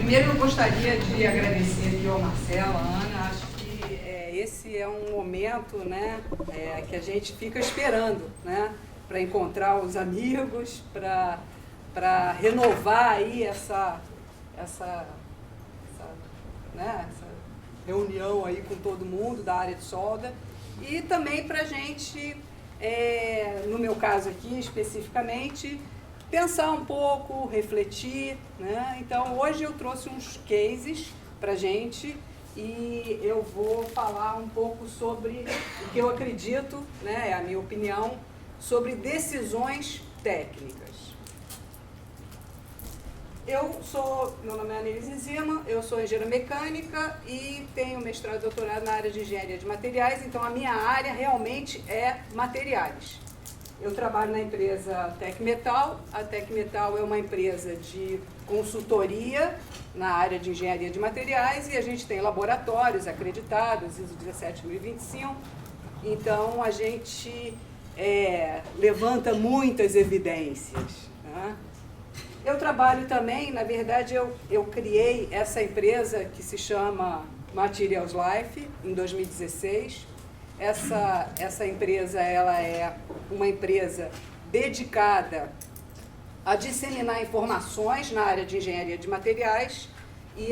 Primeiro, eu gostaria de agradecer aqui ao Marcelo, à Ana. Acho que esse é um momento, né, que a gente fica esperando, né, para encontrar os amigos, para renovar aí essa reunião aí com todo mundo da área de solda e também para a gente, no meu caso aqui especificamente, pensar um pouco, refletir, né? Então, hoje eu trouxe uns cases para a gente e eu vou falar um pouco sobre o que eu acredito, né, é a minha opinião, sobre decisões técnicas. Meu nome é Anelise Zima, eu sou engenheira mecânica e tenho mestrado e doutorado na área de engenharia de materiais, então a minha área realmente é materiais. Eu trabalho na empresa Tecmetal. A Tecmetal é uma empresa de consultoria na área de engenharia de materiais e a gente tem laboratórios acreditados, ISO 17025. Então, a gente levanta muitas evidências, né? Eu trabalho também, na verdade, eu criei essa empresa que se chama Materials Life, em 2016. Essa empresa ela é uma empresa dedicada a disseminar informações na área de engenharia de materiais e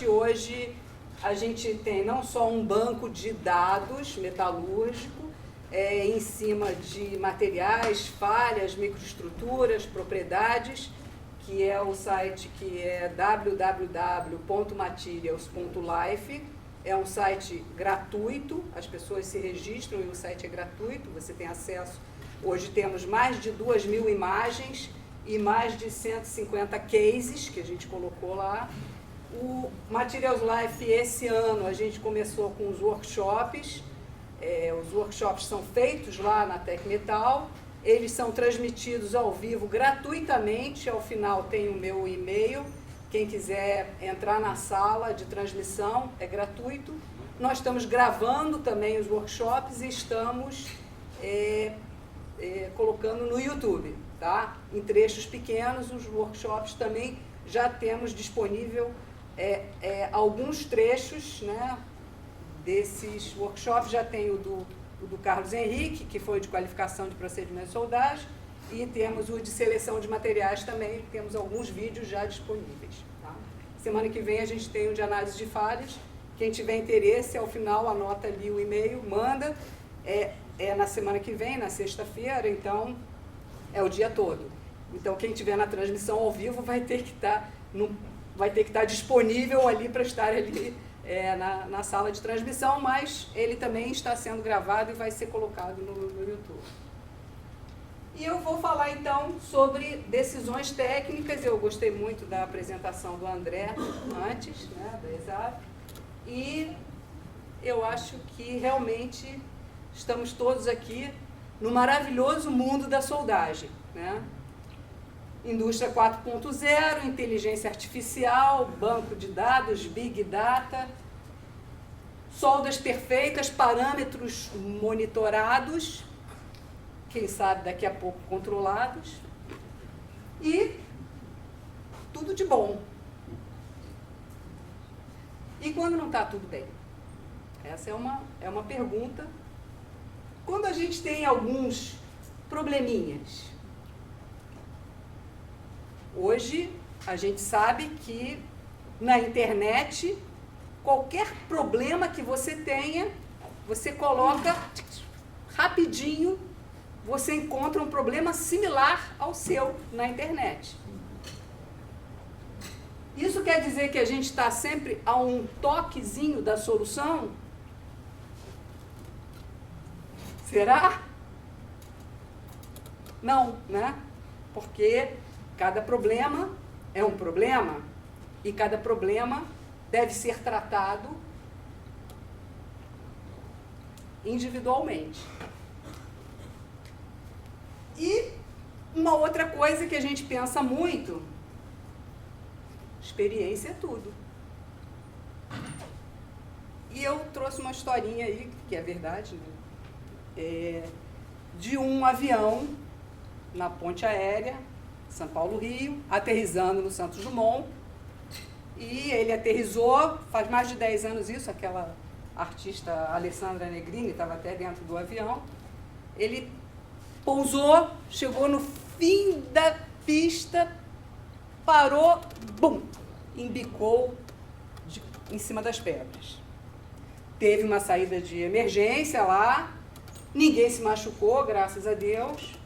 hoje a gente tem não só um banco de dados metalúrgico em cima de materiais, falhas, microestruturas, propriedades, que é o site que é www.materials.life. É um site gratuito, as pessoas se registram e o site é gratuito, você tem acesso. Hoje temos mais de 2.000 imagens e mais de 150 cases que a gente colocou lá. O Materials Life, esse ano, a gente começou com os workshops. Os workshops são feitos lá na Tecmetal, eles são transmitidos ao vivo gratuitamente, ao final tem o meu e-mail. Quem quiser entrar na sala de transmissão, é gratuito. Nós estamos gravando também os workshops e estamos colocando no YouTube, tá? Em trechos pequenos, os workshops também já temos disponível alguns trechos, né, desses workshops. Já tem o do Carlos Henrique, que foi de qualificação de procedimento de soldagem, e temos o de seleção de materiais também, temos alguns vídeos já disponíveis. Tá? Semana que vem a gente tem o de análise de falhas. Quem tiver interesse, ao final anota ali o e-mail, manda. É na semana que vem, na sexta-feira, então é o dia todo. Então quem tiver na transmissão ao vivo vai ter que estar disponível ali para estar ali na sala de transmissão, mas ele também está sendo gravado e vai ser colocado no YouTube. E eu vou falar, então, sobre decisões técnicas. Eu gostei muito da apresentação do André antes, né, da ESAB, e eu acho que realmente estamos todos aqui no maravilhoso mundo da soldagem, né? Indústria 4.0, inteligência artificial, banco de dados, big data, soldas perfeitas, parâmetros monitorados, quem sabe daqui a pouco controlados, e tudo de bom. E quando não está tudo bem? Essa é uma pergunta. Quando a gente tem alguns probleminhas, hoje a gente sabe que na internet, qualquer problema que você tenha, você coloca rapidinho, você encontra um problema similar ao seu na internet. Isso quer dizer que a gente está sempre a um toquezinho da solução? Será? Não, né? Porque cada problema é um problema e cada problema deve ser tratado individualmente. E uma outra coisa que a gente pensa muito, experiência é tudo. E eu trouxe uma historinha aí, que é verdade, né? De um avião na ponte aérea, São Paulo-Rio, aterrissando no Santos Dumont, e ele aterrissou, faz mais de 10 anos isso, aquela artista Alessandra Negrini estava até dentro do avião. Ele pousou, chegou no fim da pista, parou, bum, embicou em cima das pedras. Teve uma saída de emergência lá, ninguém se machucou, graças a Deus.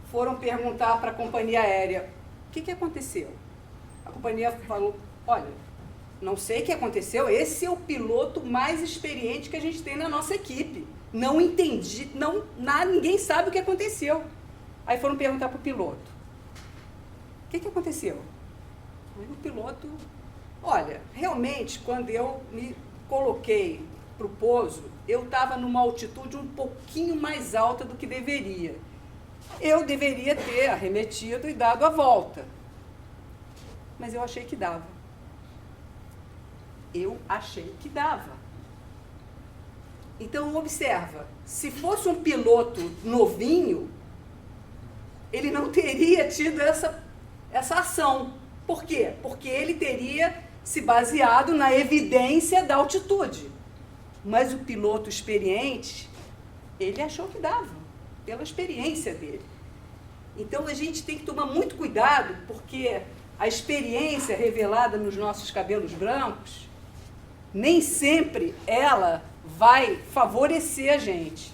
Foram perguntar para a companhia aérea, o que aconteceu? A companhia falou, olha, não sei o que aconteceu, esse é o piloto mais experiente que a gente tem na nossa equipe. Não entendi, ninguém sabe o que aconteceu. Aí foram perguntar para o piloto, o que aconteceu? Aí o piloto, olha, realmente, quando eu me coloquei para o pouso, eu estava numa altitude um pouquinho mais alta do que deveria. Eu deveria ter arremetido e dado a volta. Mas eu achei que dava. Eu achei que dava. Então, observa, se fosse um piloto novinho, ele não teria tido essa ação. Por quê? Porque ele teria se baseado na evidência da altitude. Mas o piloto experiente, ele achou que dava, pela experiência dele. Então, a gente tem que tomar muito cuidado, porque a experiência revelada nos nossos cabelos brancos, nem sempre ela vai favorecer a gente.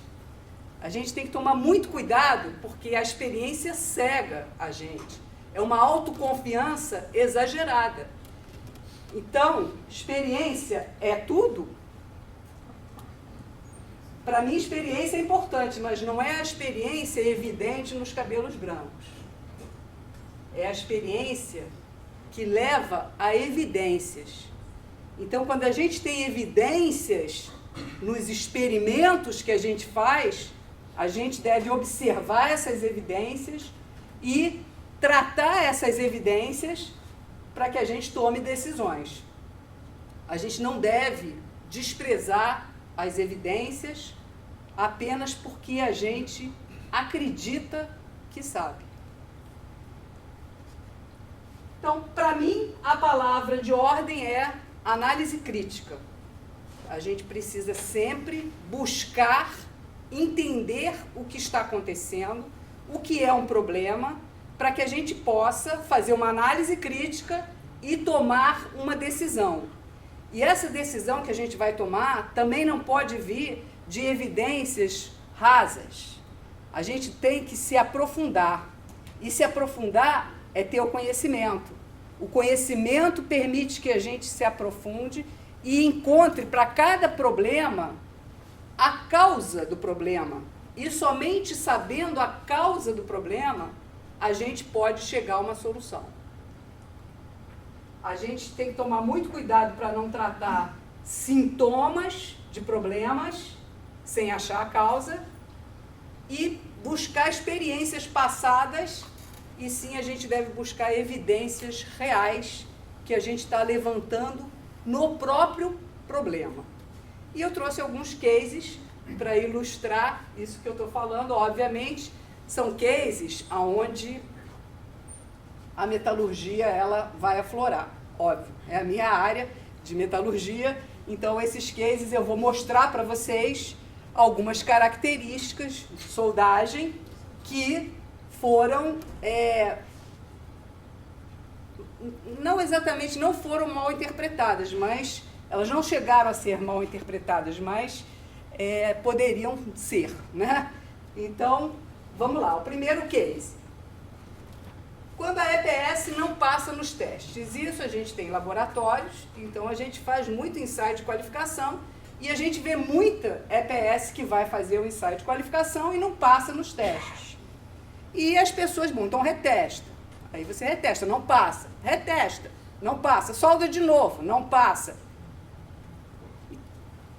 A gente tem que tomar muito cuidado, porque a experiência cega a gente. É uma autoconfiança exagerada. Então, experiência é tudo? Para mim, experiência é importante, mas não é a experiência evidente nos cabelos brancos. É a experiência que leva a evidências. Então, quando a gente tem evidências nos experimentos que a gente faz, a gente deve observar essas evidências e tratar essas evidências para que a gente tome decisões. A gente não deve desprezar as evidências apenas porque a gente acredita que sabe. Então, para mim, a palavra de ordem é análise crítica. A gente precisa sempre buscar entender o que está acontecendo, o que é um problema, para que a gente possa fazer uma análise crítica e tomar uma decisão. E essa decisão que a gente vai tomar também não pode vir de evidências rasas. A gente tem que se aprofundar. E se aprofundar é ter o conhecimento. O conhecimento permite que a gente se aprofunde e encontre para cada problema a causa do problema. E somente sabendo a causa do problema, a gente pode chegar a uma solução. A gente tem que tomar muito cuidado para não tratar sintomas de problemas sem achar a causa e buscar experiências passadas, e sim a gente deve buscar evidências reais que a gente está levantando no próprio problema. E eu trouxe alguns cases para ilustrar isso que eu estou falando. Obviamente, são cases onde a metalurgia ela vai aflorar. Óbvio, é a minha área de metalurgia, então esses cases eu vou mostrar para vocês algumas características de soldagem que foram, não foram mal interpretadas, mas elas não chegaram a ser mal interpretadas, mas poderiam ser, né? Então, vamos lá, o primeiro case. Quando a EPS não passa nos testes, isso a gente tem laboratórios, então a gente faz muito ensaio de qualificação e a gente vê muita EPS que vai fazer o ensaio de qualificação e não passa nos testes. E as pessoas, bom, então retesta. Aí você retesta, não passa. Retesta, não passa. Solda de novo, não passa.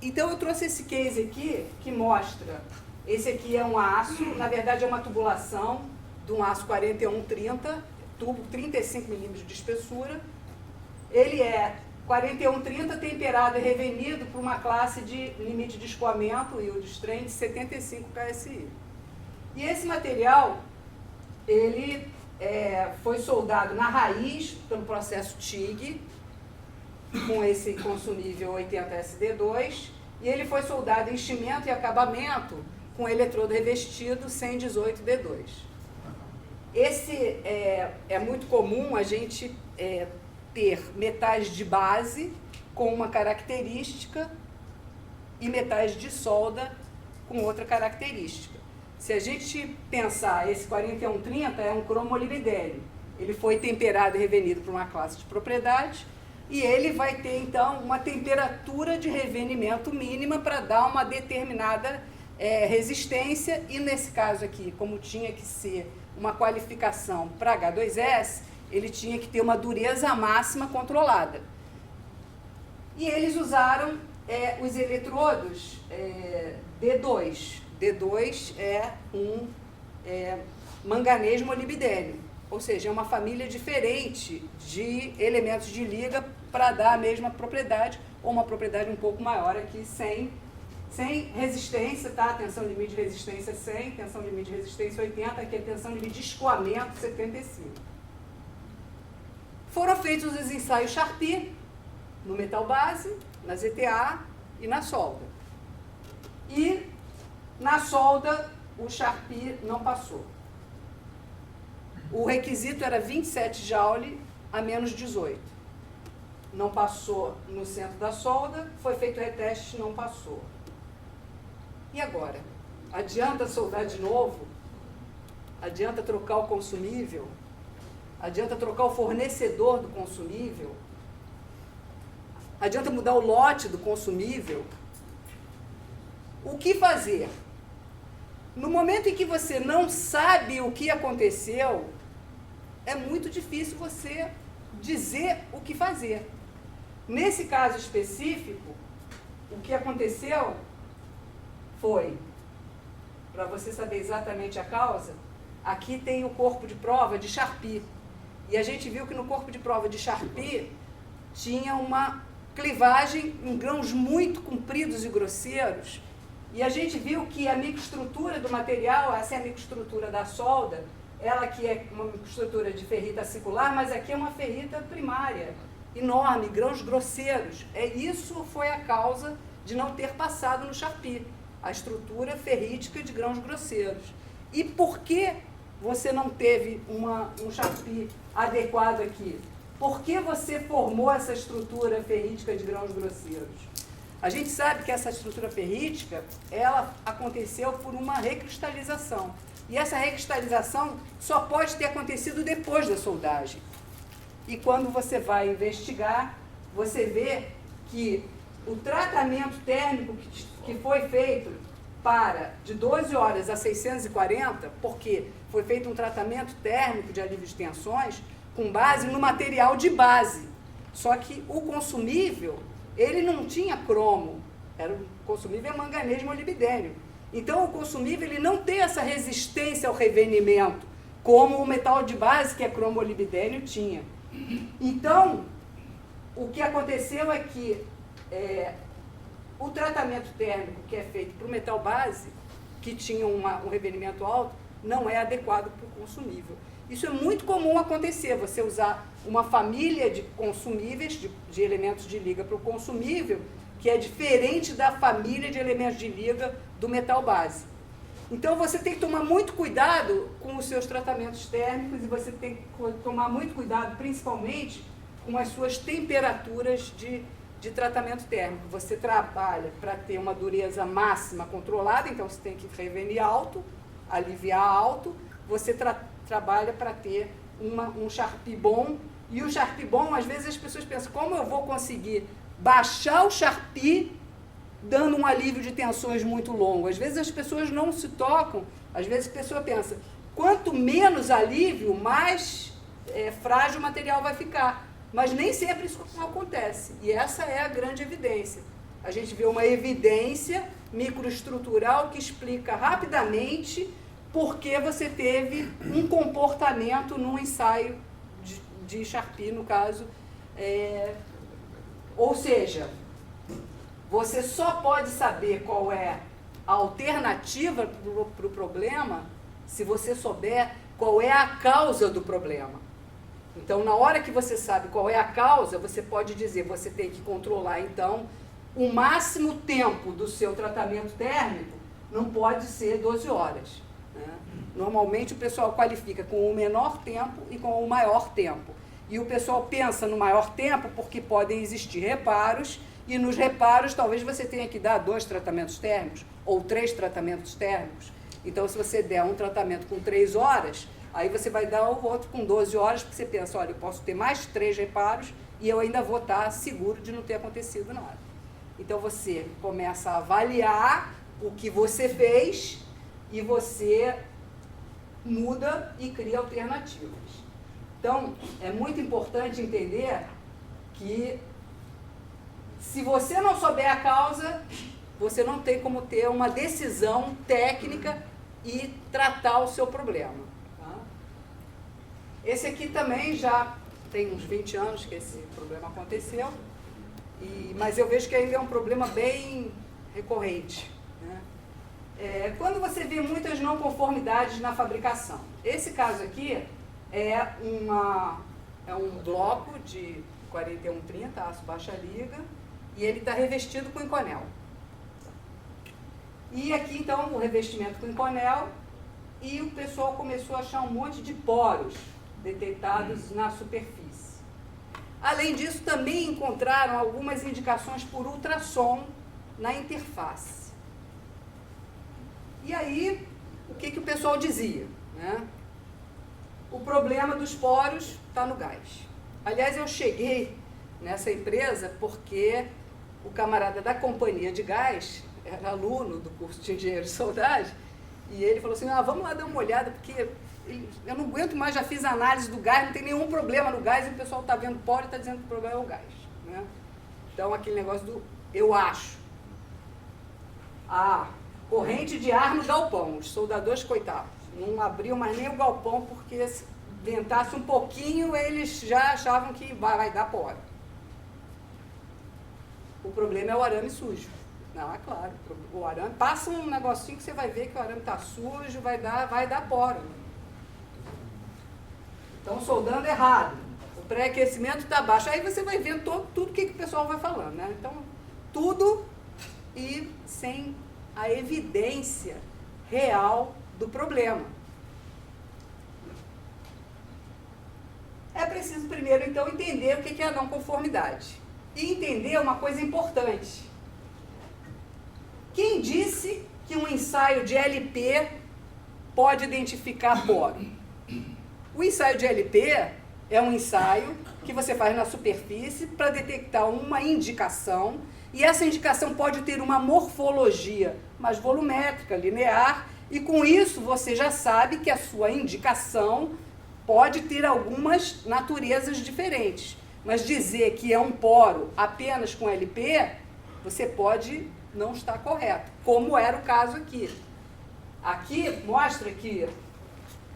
Então eu trouxe esse case aqui que mostra, esse aqui é um aço, na verdade é uma tubulação de um aço 4130, tubo 35 milímetros de espessura. Ele é 4130 temperado e revenido por uma classe de limite de escoamento, yield strength, de 75 KSI. E esse material, ele foi soldado na raiz pelo processo TIG, com esse consumível 80SD2, e ele foi soldado em enchimento e acabamento com eletrodo revestido 118D2. Esse é muito comum a gente ter metais de base com uma característica e metais de solda com outra característica. Se a gente pensar, esse 4130 é um cromolibdênio. Ele foi temperado e revenido por uma classe de propriedade e ele vai ter, então, uma temperatura de revenimento mínima para dar uma determinada resistência e, nesse caso aqui, como tinha que ser uma qualificação para H2S, ele tinha que ter uma dureza máxima controlada. E eles usaram os eletrodos D2. D2 é um manganês molibdênio, ou seja, é uma família diferente de elementos de liga para dar a mesma propriedade, ou uma propriedade um pouco maior aqui, sem resistência, tá? Tensão limite de resistência 100, tensão limite de resistência 80, aqui é tensão limite de escoamento 75. Foram feitos os ensaios Charpy no metal base, na ZTA e na solda. E na solda o Charpy não passou. O requisito era 27 Joule a menos 18. Não passou no centro da solda, foi feito o reteste, não passou. E agora? Adianta soldar de novo? Adianta trocar o consumível? Adianta trocar o fornecedor do consumível? Adianta mudar o lote do consumível? O que fazer? No momento em que você não sabe o que aconteceu, é muito difícil você dizer o que fazer. Nesse caso específico, o que aconteceu foi, para você saber exatamente a causa, aqui tem o corpo de prova de Charpy. E a gente viu que no corpo de prova de Charpy tinha uma clivagem em grãos muito compridos e grosseiros. E a gente viu que a microestrutura do material, essa é a microestrutura da solda, ela aqui é uma microestrutura de ferrita acicular, mas aqui é uma ferrita primária, enorme, grãos grosseiros. Isso foi a causa de não ter passado no Charpy, a estrutura ferrítica de grãos grosseiros. E por que você não teve um Charpy adequado aqui? Por que você formou essa estrutura ferrítica de grãos grosseiros? A gente sabe que essa estrutura ferrítica, ela aconteceu por uma recristalização. E essa recristalização só pode ter acontecido depois da soldagem. E quando você vai investigar, você vê que o tratamento térmico que foi feito de 12 horas a 640, porque foi feito um tratamento térmico de alívio de tensões com base no material de base. Só que o consumível, ele não tinha cromo, o consumível é manganês molibdênio. Então, o consumível ele não tem essa resistência ao revenimento, como o metal de base, que é cromo molibdênio, tinha. Então, o que aconteceu é que o tratamento térmico que é feito para o metal base, que tinha um revenimento alto, não é adequado para o consumível. Isso é muito comum acontecer, você usar uma família de consumíveis, de elementos de liga para o consumível, que é diferente da família de elementos de liga do metal base. Então, você tem que tomar muito cuidado com os seus tratamentos térmicos e você tem que tomar muito cuidado, principalmente, com as suas temperaturas de tratamento térmico. Você trabalha para ter uma dureza máxima controlada, então você tem que revenir alto, aliviar alto, você trabalha para ter um Charpy bom, e o Charpy bom, às vezes as pessoas pensam, como eu vou conseguir baixar o Charpy dando um alívio de tensões muito longo? Às vezes as pessoas não se tocam, às vezes a pessoa pensa, quanto menos alívio, mais frágil o material vai ficar. Mas nem sempre isso acontece, e essa é a grande evidência. A gente vê uma evidência microestrutural que explica rapidamente por que você teve um comportamento num ensaio de Charpy, no caso. Ou seja, você só pode saber qual é a alternativa para o problema se você souber qual é a causa do problema. Então, na hora que você sabe qual é a causa, você pode dizer, você tem que controlar, então, o máximo tempo do seu tratamento térmico não pode ser 12 horas. Né? Normalmente, o pessoal qualifica com o menor tempo e com o maior tempo. E o pessoal pensa no maior tempo porque podem existir reparos, e nos reparos talvez você tenha que dar 2 tratamentos térmicos ou 3 tratamentos térmicos. Então, se você der um tratamento com 3 horas, aí você vai dar o outro com 12 horas, porque você pensa, olha, eu posso ter mais 3 reparos e eu ainda vou estar seguro de não ter acontecido nada. Então, você começa a avaliar o que você fez e você muda e cria alternativas. Então, é muito importante entender que se você não souber a causa, você não tem como ter uma decisão técnica e tratar o seu problema. Tá? Esse aqui também já tem uns 20 anos que esse problema aconteceu, mas eu vejo que ainda é um problema bem recorrente. Né? Quando você vê muitas não conformidades na fabricação. Esse caso aqui é um bloco de 4130, aço baixa liga, e ele está revestido com Inconel. E aqui, então, o revestimento com Inconel, e o pessoal começou a achar um monte de poros detectados na superfície. Além disso, também encontraram algumas indicações por ultrassom na interface. E aí, o que o pessoal dizia? Né? O problema dos poros está no gás. Aliás, eu cheguei nessa empresa porque o camarada da companhia de gás era aluno do curso de engenheiro de soldagem, e ele falou assim, vamos lá dar uma olhada, porque eu não aguento mais, já fiz análise do gás, não tem nenhum problema no gás, e o pessoal está vendo poro e está dizendo que o problema é o gás. Né? Então, aquele negócio do eu acho. A corrente de ar no galpão, os soldadores, coitados, não abriam mais nem o galpão, porque se ventasse um pouquinho, eles já achavam que vai dar poro. O problema é o arame sujo. Não, é claro, o arame, passa um negocinho que você vai ver que o arame está sujo, vai dar poro. Estão soldando errado, o pré-aquecimento está baixo, aí você vai vendo tudo que o pessoal vai falando, né? Então, tudo e sem a evidência real do problema. É preciso primeiro, então, entender o que é a não conformidade. E entender uma coisa importante. Quem disse que um ensaio de LP pode identificar poro? O ensaio de LP é um ensaio que você faz na superfície para detectar uma indicação, e essa indicação pode ter uma morfologia mais volumétrica, linear, e com isso você já sabe que a sua indicação pode ter algumas naturezas diferentes. Mas dizer que é um poro apenas com LP, você pode não estar correto, como era o caso aqui. Aqui mostra que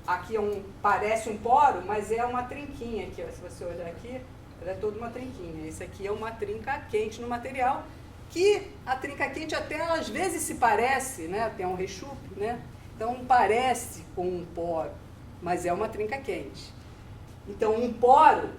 aqui parece um poro, mas é uma trinquinha aqui, ó. Se você olhar aqui, ela é toda uma trinquinha. Esse aqui é uma trinca quente no material, que a trinca quente até às vezes se parece, né? Tem um rechupe, né? Então parece com um poro, mas é uma trinca quente. Então um poro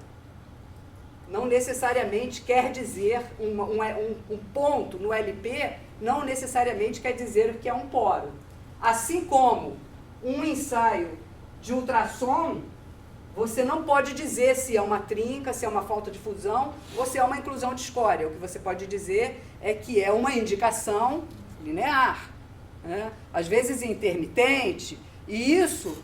não necessariamente quer dizer, um ponto no LP não necessariamente quer dizer que é um poro. Assim como um ensaio de ultrassom, você não pode dizer se é uma trinca, se é uma falta de fusão ou se é uma inclusão de escória. O que você pode dizer é que é uma indicação linear, né? Às vezes intermitente, e isso,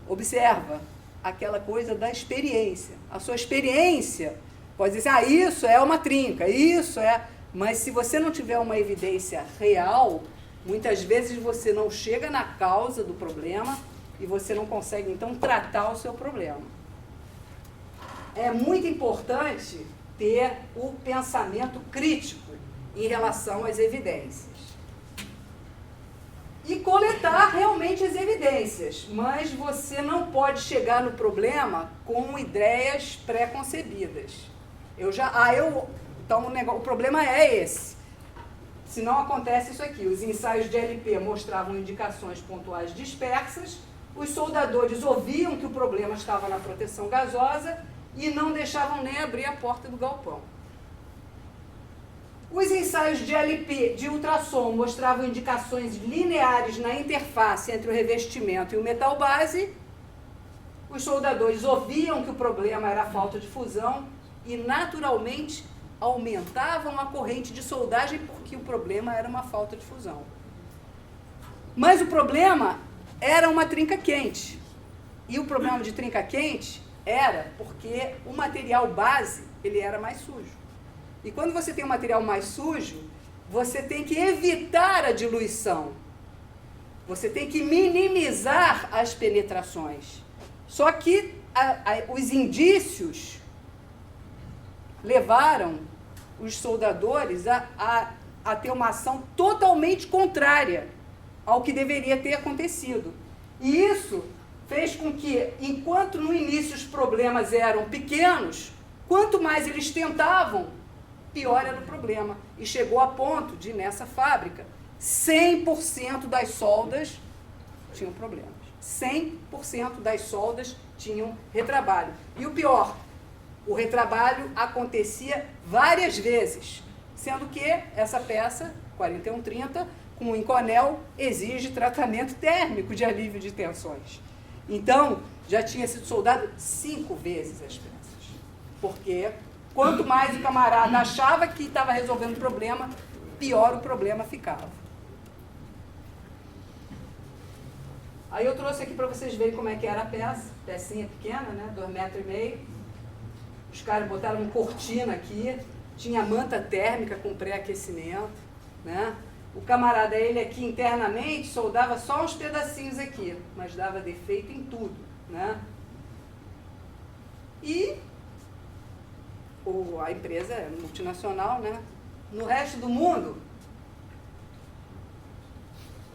observa, aquela coisa da experiência. A sua experiência pode dizer, isso é uma trinca, isso é... Mas se você não tiver uma evidência real, muitas vezes você não chega na causa do problema e você não consegue, então, tratar o seu problema. É muito importante ter o pensamento crítico em relação às evidências. E coletar realmente as evidências, mas você não pode chegar no problema com ideias pré-concebidas. Então, o problema é esse. Se não acontece isso aqui, os ensaios de LP mostravam indicações pontuais dispersas, os soldadores ouviam que o problema estava na proteção gasosa e não deixavam nem abrir a porta do galpão. Os ensaios de LP, de ultrassom, mostravam indicações lineares na interface entre o revestimento e o metal base. Os soldadores ouviam que o problema era a falta de fusão e, naturalmente, aumentavam a corrente de soldagem porque o problema era uma falta de fusão. Mas o problema era uma trinca quente. E o problema de trinca quente era porque o material base ele era mais sujo. E quando você tem um material mais sujo, você tem que evitar a diluição. Você tem que minimizar as penetrações. Só que os indícios levaram os soldadores a ter uma ação totalmente contrária ao que deveria ter acontecido. E isso fez com que, enquanto no início os problemas eram pequenos, quanto mais eles tentavam, pior era o problema. E chegou a ponto de, nessa fábrica, 100% das soldas tinham problemas. 100% das soldas tinham retrabalho. E o pior, o retrabalho acontecia várias vezes, sendo que essa peça, 4130, com o Inconel, exige tratamento térmico de alívio de tensões. Então, já tinha sido soldado 5 vezes as peças. Porque quanto mais o camarada achava que estava resolvendo o problema, pior o problema ficava. Aí eu trouxe aqui para vocês verem como é que era a peça. Pecinha pequena, né? 2,5 metros. Os caras botaram uma cortina aqui, tinha manta térmica com pré-aquecimento, né? O camarada, ele aqui internamente, soldava só uns pedacinhos aqui, mas dava defeito em tudo, né? E a empresa é multinacional, né? No resto do mundo,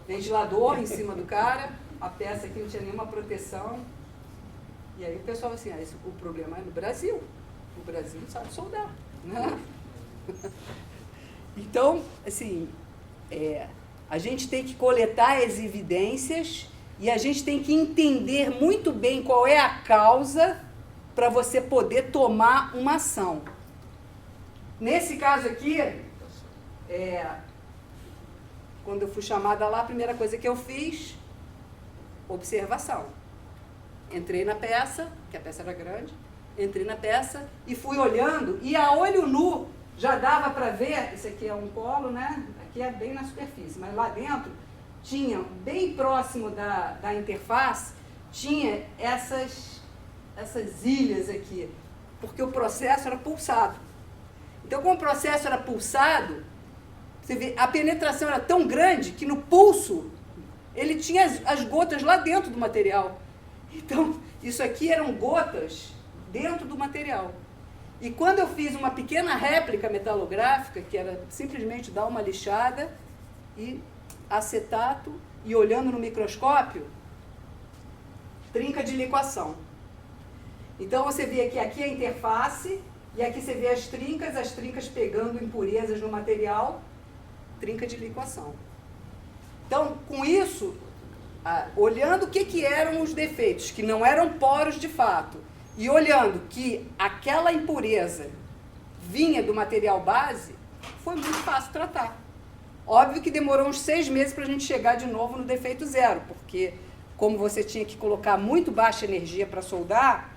ventilador em cima do cara, a peça aqui não tinha nenhuma proteção. E aí o pessoal assim, o problema é no Brasil. O Brasil não sabe soldar, né? Então, assim, a gente tem que coletar as evidências e a gente tem que entender muito bem qual é a causa para você poder tomar uma ação. Nesse caso aqui, quando eu fui chamada lá, a primeira coisa que eu fiz, observação. Entrei na peça, que a peça era grande, entrei na peça e fui olhando, e a olho nu já dava para ver, esse aqui é um colo, né? Aqui é bem na superfície, mas lá dentro tinha, bem próximo da interface, tinha essas ilhas aqui, porque o processo era pulsado. Então, como o processo era pulsado, você vê, a penetração era tão grande que no pulso ele tinha as gotas lá dentro do material. Então, isso aqui eram gotas dentro do material. E quando eu fiz uma pequena réplica metalográfica, que era simplesmente dar uma lixada e acetato, e olhando no microscópio, trinca de liquação. Então você vê que aqui é a interface, e aqui você vê as trincas pegando impurezas no material, trinca de liquação. Então, com isso, olhando o que eram os defeitos, que não eram poros de fato, e olhando que aquela impureza vinha do material base, foi muito fácil tratar. Óbvio que demorou uns 6 meses para a gente chegar de novo no defeito zero, porque como você tinha que colocar muito baixa energia para soldar,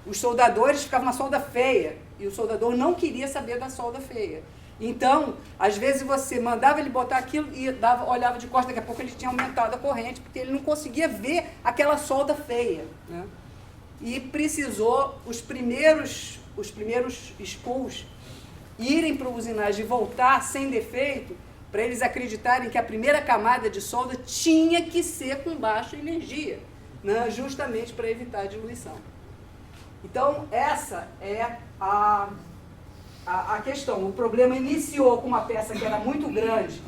os soldadores ficavam na solda feia, e o soldador não queria saber da solda feia. Então, às vezes você mandava ele botar aquilo e olhava de costas, daqui a pouco ele tinha aumentado a corrente, porque ele não conseguia ver aquela solda feia, né? E precisou os primeiros spools irem para o usinagem e voltar sem defeito, para eles acreditarem que a primeira camada de solda tinha que ser com baixa energia, né? Justamente para evitar a diluição. Então, essa é a questão. O problema iniciou com uma peça que era muito grande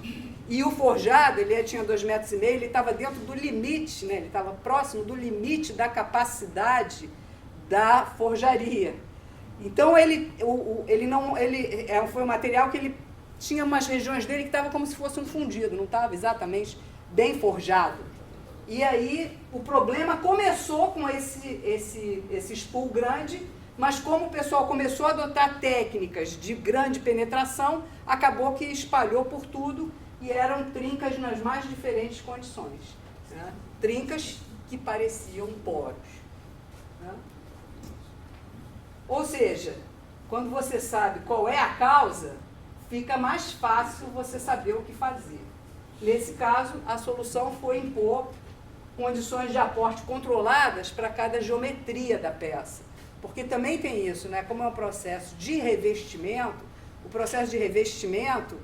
e o forjado, ele tinha 2,5 metros, ele estava dentro do limite, né? Ele estava próximo do limite da capacidade da forjaria. Então, foi um material que ele tinha umas regiões dele que estavam como se fosse um fundido, não estava exatamente bem forjado. E aí o problema começou com esse spool grande, mas como o pessoal começou a adotar técnicas de grande penetração, acabou que espalhou por tudo e eram trincas nas mais diferentes condições. Né? Trincas que pareciam poros. Né? Ou seja, quando você sabe qual é a causa, fica mais fácil você saber o que fazer. Nesse caso, a solução foi impor condições de aporte controladas para cada geometria da peça. Porque também tem isso, né? Como é um processo de revestimento, o processo de revestimento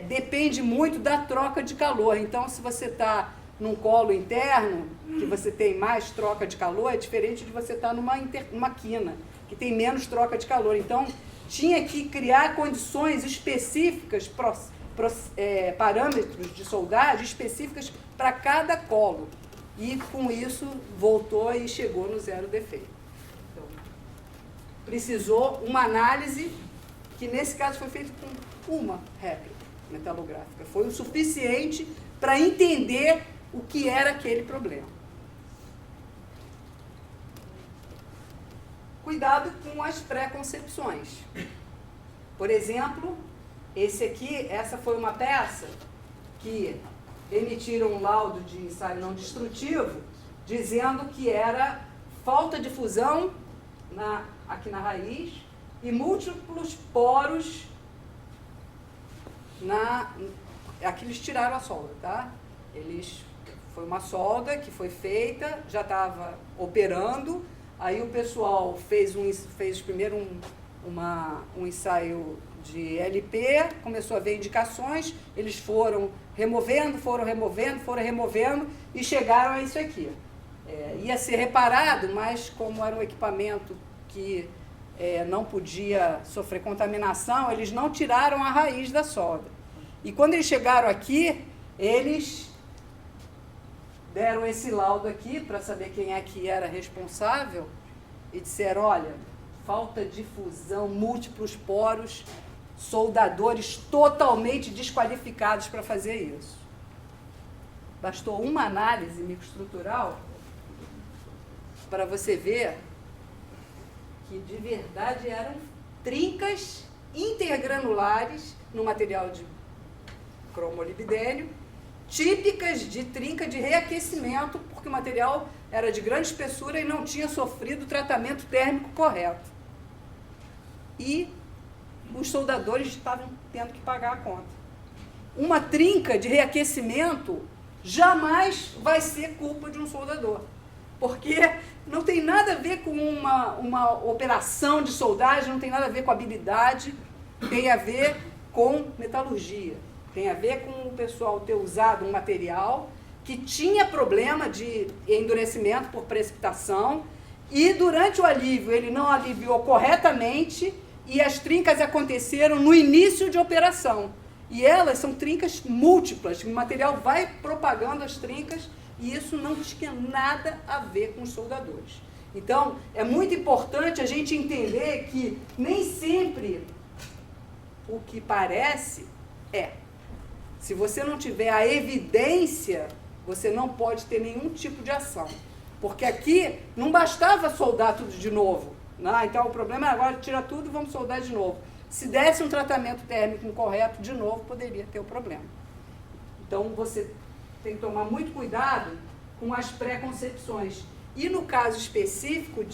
depende muito da troca de calor. Então, se você está num colo interno, que você tem mais troca de calor, é diferente de você estar numa quina, que tem menos troca de calor. Então, tinha que criar condições específicas, parâmetros de soldagem específicas para cada colo. E, com isso, voltou e chegou no zero defeito. Então, precisou uma análise que, nesse caso, foi feita com uma réplica metalográfica. Foi o suficiente para entender o que era aquele problema. Cuidado com as pré-concepções. Por exemplo, essa foi uma peça que emitiram um laudo de ensaio não destrutivo, dizendo que era falta de fusão aqui na raiz e múltiplos poros aqui eles tiraram a solda, tá? Foi uma solda que foi feita, já estava operando, aí o pessoal fez primeiro um ensaio de LP, começou a ver indicações, eles foram removendo e chegaram a isso aqui. Ia ser reparado, mas como era um equipamento que não podia sofrer contaminação, eles não tiraram a raiz da solda. E quando eles chegaram aqui, eles deram esse laudo aqui para saber quem é que era responsável e disseram, olha, falta de fusão, múltiplos poros, soldadores totalmente desqualificados para fazer isso. Bastou uma análise microestrutural para você ver que de verdade eram trincas intergranulares no material de cromolibdênio, típicas de trinca de reaquecimento, porque o material era de grande espessura e não tinha sofrido tratamento térmico correto. E os soldadores estavam tendo que pagar a conta. Uma trinca de reaquecimento jamais vai ser culpa de um soldador, porque não tem nada a ver com uma operação de soldagem, não tem nada a ver com habilidade, tem a ver com metalurgia, tem a ver com o pessoal ter usado um material que tinha problema de endurecimento por precipitação e durante o alívio ele não aliviou corretamente e as trincas aconteceram no início de operação. E elas são trincas múltiplas, o material vai propagando as trincas e isso não tinha nada a ver com os soldadores. Então, é muito importante a gente entender que nem sempre o que parece é. Se você não tiver a evidência, você não pode ter nenhum tipo de ação. Porque aqui não bastava soldar tudo de novo. Então, o problema é agora tirar tudo e vamos soldar de novo. Se desse um tratamento térmico correto, de novo, poderia ter o problema. Então, você tem que tomar muito cuidado com as pré-concepções. E no caso específico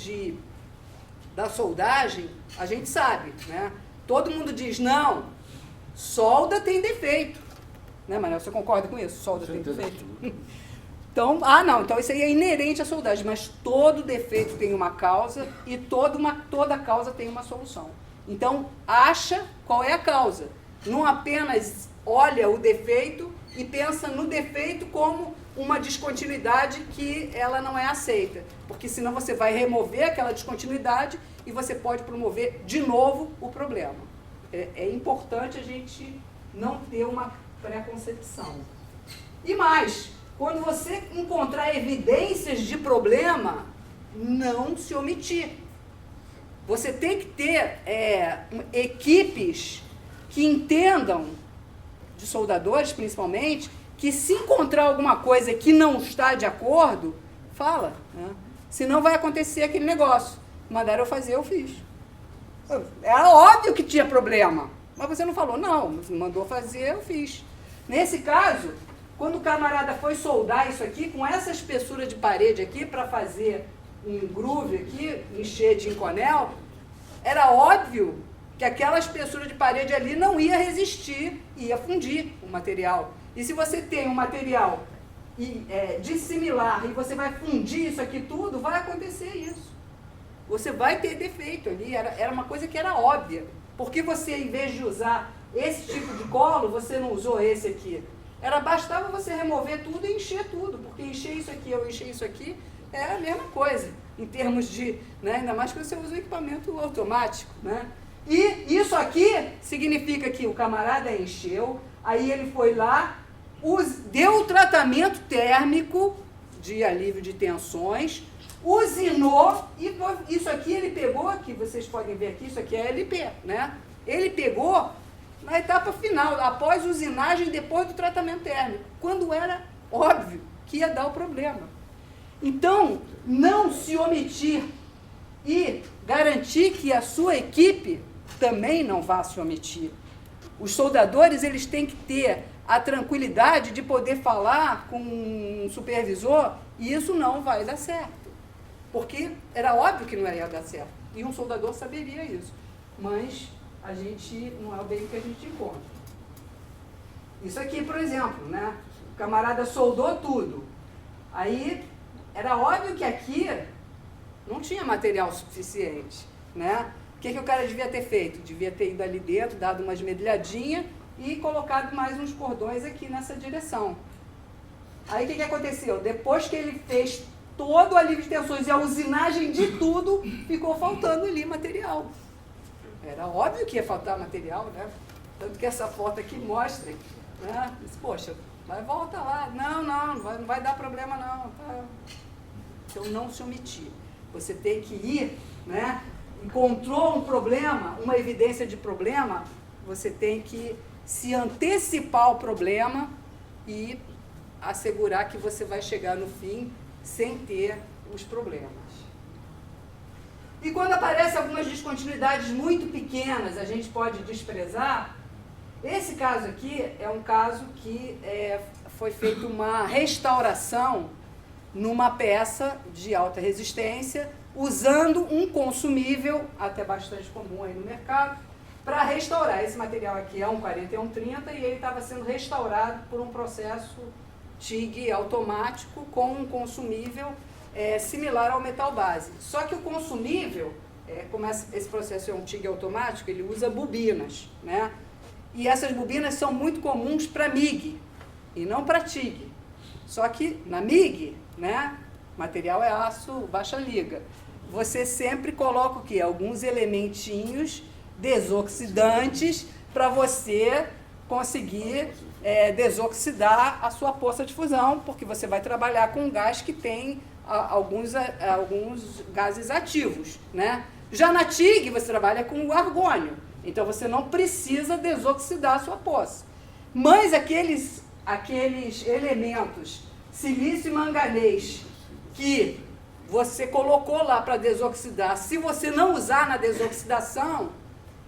da soldagem, a gente sabe, né? Todo mundo diz, não, solda tem defeito. Né, Manuel, você concorda com isso? Solda tem defeito? Então, então isso aí é inerente à soldagem, mas todo defeito tem uma causa e toda causa tem uma solução. Então, acha qual é a causa. Não apenas olha o defeito e pensa no defeito como uma descontinuidade que ela não é aceita. Porque senão você vai remover aquela descontinuidade e você pode promover de novo o problema. É importante a gente não ter uma pré-concepção. E mais, quando você encontrar evidências de problema, não se omitir. Você tem que ter equipes que entendam, de soldadores principalmente, que se encontrar alguma coisa que não está de acordo, fala, né? Senão vai acontecer aquele negócio. Mandaram eu fazer, eu fiz. Era óbvio que tinha problema, mas você não falou, não, você mandou fazer, eu fiz. Nesse caso, quando o camarada foi soldar isso aqui, com essa espessura de parede aqui, para fazer um groove aqui, encher de inconel, era óbvio que aquela espessura de parede ali não ia resistir, ia fundir o material. E se você tem um material dissimilar e você vai fundir isso aqui tudo, vai acontecer isso. Você vai ter defeito ali, era uma coisa que era óbvia. Por que você, em vez de usar esse tipo de colo, você não usou esse aqui? Bastava você remover tudo e encher tudo, porque encher isso aqui ou encher isso aqui é a mesma coisa, em termos de, né, ainda mais que você usa o equipamento automático, né? E isso aqui significa que o camarada encheu, aí ele foi lá, deu o tratamento térmico de alívio de tensões, usinou, e isso aqui ele pegou, que vocês podem ver aqui, isso aqui é LP, né? Ele pegou na etapa final, após usinagem, depois do tratamento térmico, quando era óbvio que ia dar o problema. Então, não se omitir e garantir que a sua equipe também não vá se omitir. Os soldadores, eles têm que ter a tranquilidade de poder falar com um supervisor e isso não vai dar certo. Porque era óbvio que não ia dar certo. E um soldador saberia isso. Mas a gente não é bem o que a gente encontra. Isso aqui, por exemplo, né? O camarada soldou tudo. Aí, era óbvio que aqui não tinha material suficiente, né? O que o cara devia ter feito? Devia ter ido ali dentro, dado uma esmedilhadinha e colocado mais uns cordões aqui nessa direção. Aí, o que aconteceu? Depois que ele fez todo o alívio de tensões e a usinagem de tudo, ficou faltando ali material. Era óbvio que ia faltar material, né? Tanto que essa foto aqui mostra, né? Poxa, volta lá. Não vai dar problema não. Tá? Então, não se omitir. Você tem que ir, né? Encontrou um problema, uma evidência de problema, você tem que se antecipar ao problema e assegurar que você vai chegar no fim sem ter os problemas. E quando aparecem algumas descontinuidades muito pequenas, a gente pode desprezar. Esse caso aqui é um caso que foi feita uma restauração numa peça de alta resistência, usando um consumível, até bastante comum aí no mercado, para restaurar. Esse material aqui é um 4130 e ele estava sendo restaurado por um processo TIG automático com um consumível similar ao metal base. Só que o consumível, como esse processo é um TIG automático, ele usa bobinas, né? E essas bobinas são muito comuns para MIG e não para TIG. Só que na MIG, né, material é aço baixa liga, você sempre coloca o quê? Alguns elementinhos desoxidantes para você conseguir desoxidar a sua poça de fusão, porque você vai trabalhar com um gás que tem alguns gases ativos, né? Já na TIG você trabalha com o argônio, então você não precisa desoxidar a sua poça. Mas aqueles elementos, silício e manganês, que você colocou lá para desoxidar, se você não usar na desoxidação,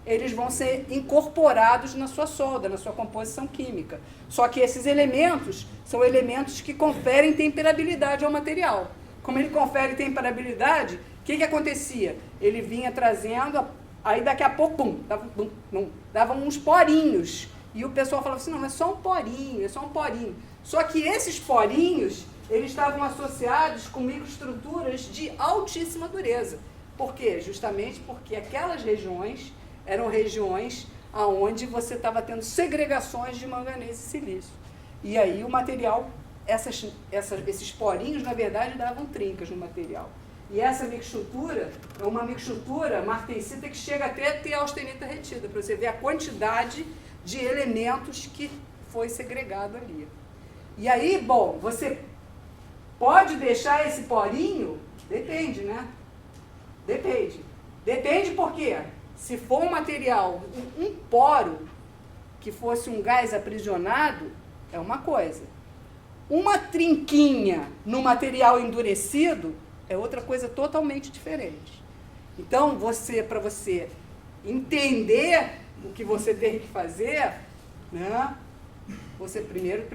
eles vão ser incorporados na sua solda, na sua composição química. Só que esses elementos são elementos que conferem temperabilidade ao material. Como ele confere temperabilidade, o que acontecia? Ele vinha trazendo, aí daqui a pouco, dava uns porinhos. E o pessoal falava assim, não, é só um porinho, é só um porinho. Só que esses porinhos, eles estavam associados com microestruturas de altíssima dureza. Por quê? Justamente porque aquelas regiões eram regiões onde você estava tendo segregações de manganês e silício. E aí o material, esses porinhos, na verdade, davam trincas no material. E essa mixtura é uma mixtura martensita que chega até a ter austenita retida, para você ver a quantidade de elementos que foi segregado ali. E aí, bom, você pode deixar esse porinho? Depende, né? Depende. Depende por quê? Se for um material, um poro, que fosse um gás aprisionado, é uma coisa. Uma trinquinha no material endurecido é outra coisa totalmente diferente. Então, para você entender o que você tem que fazer, né, você primeiro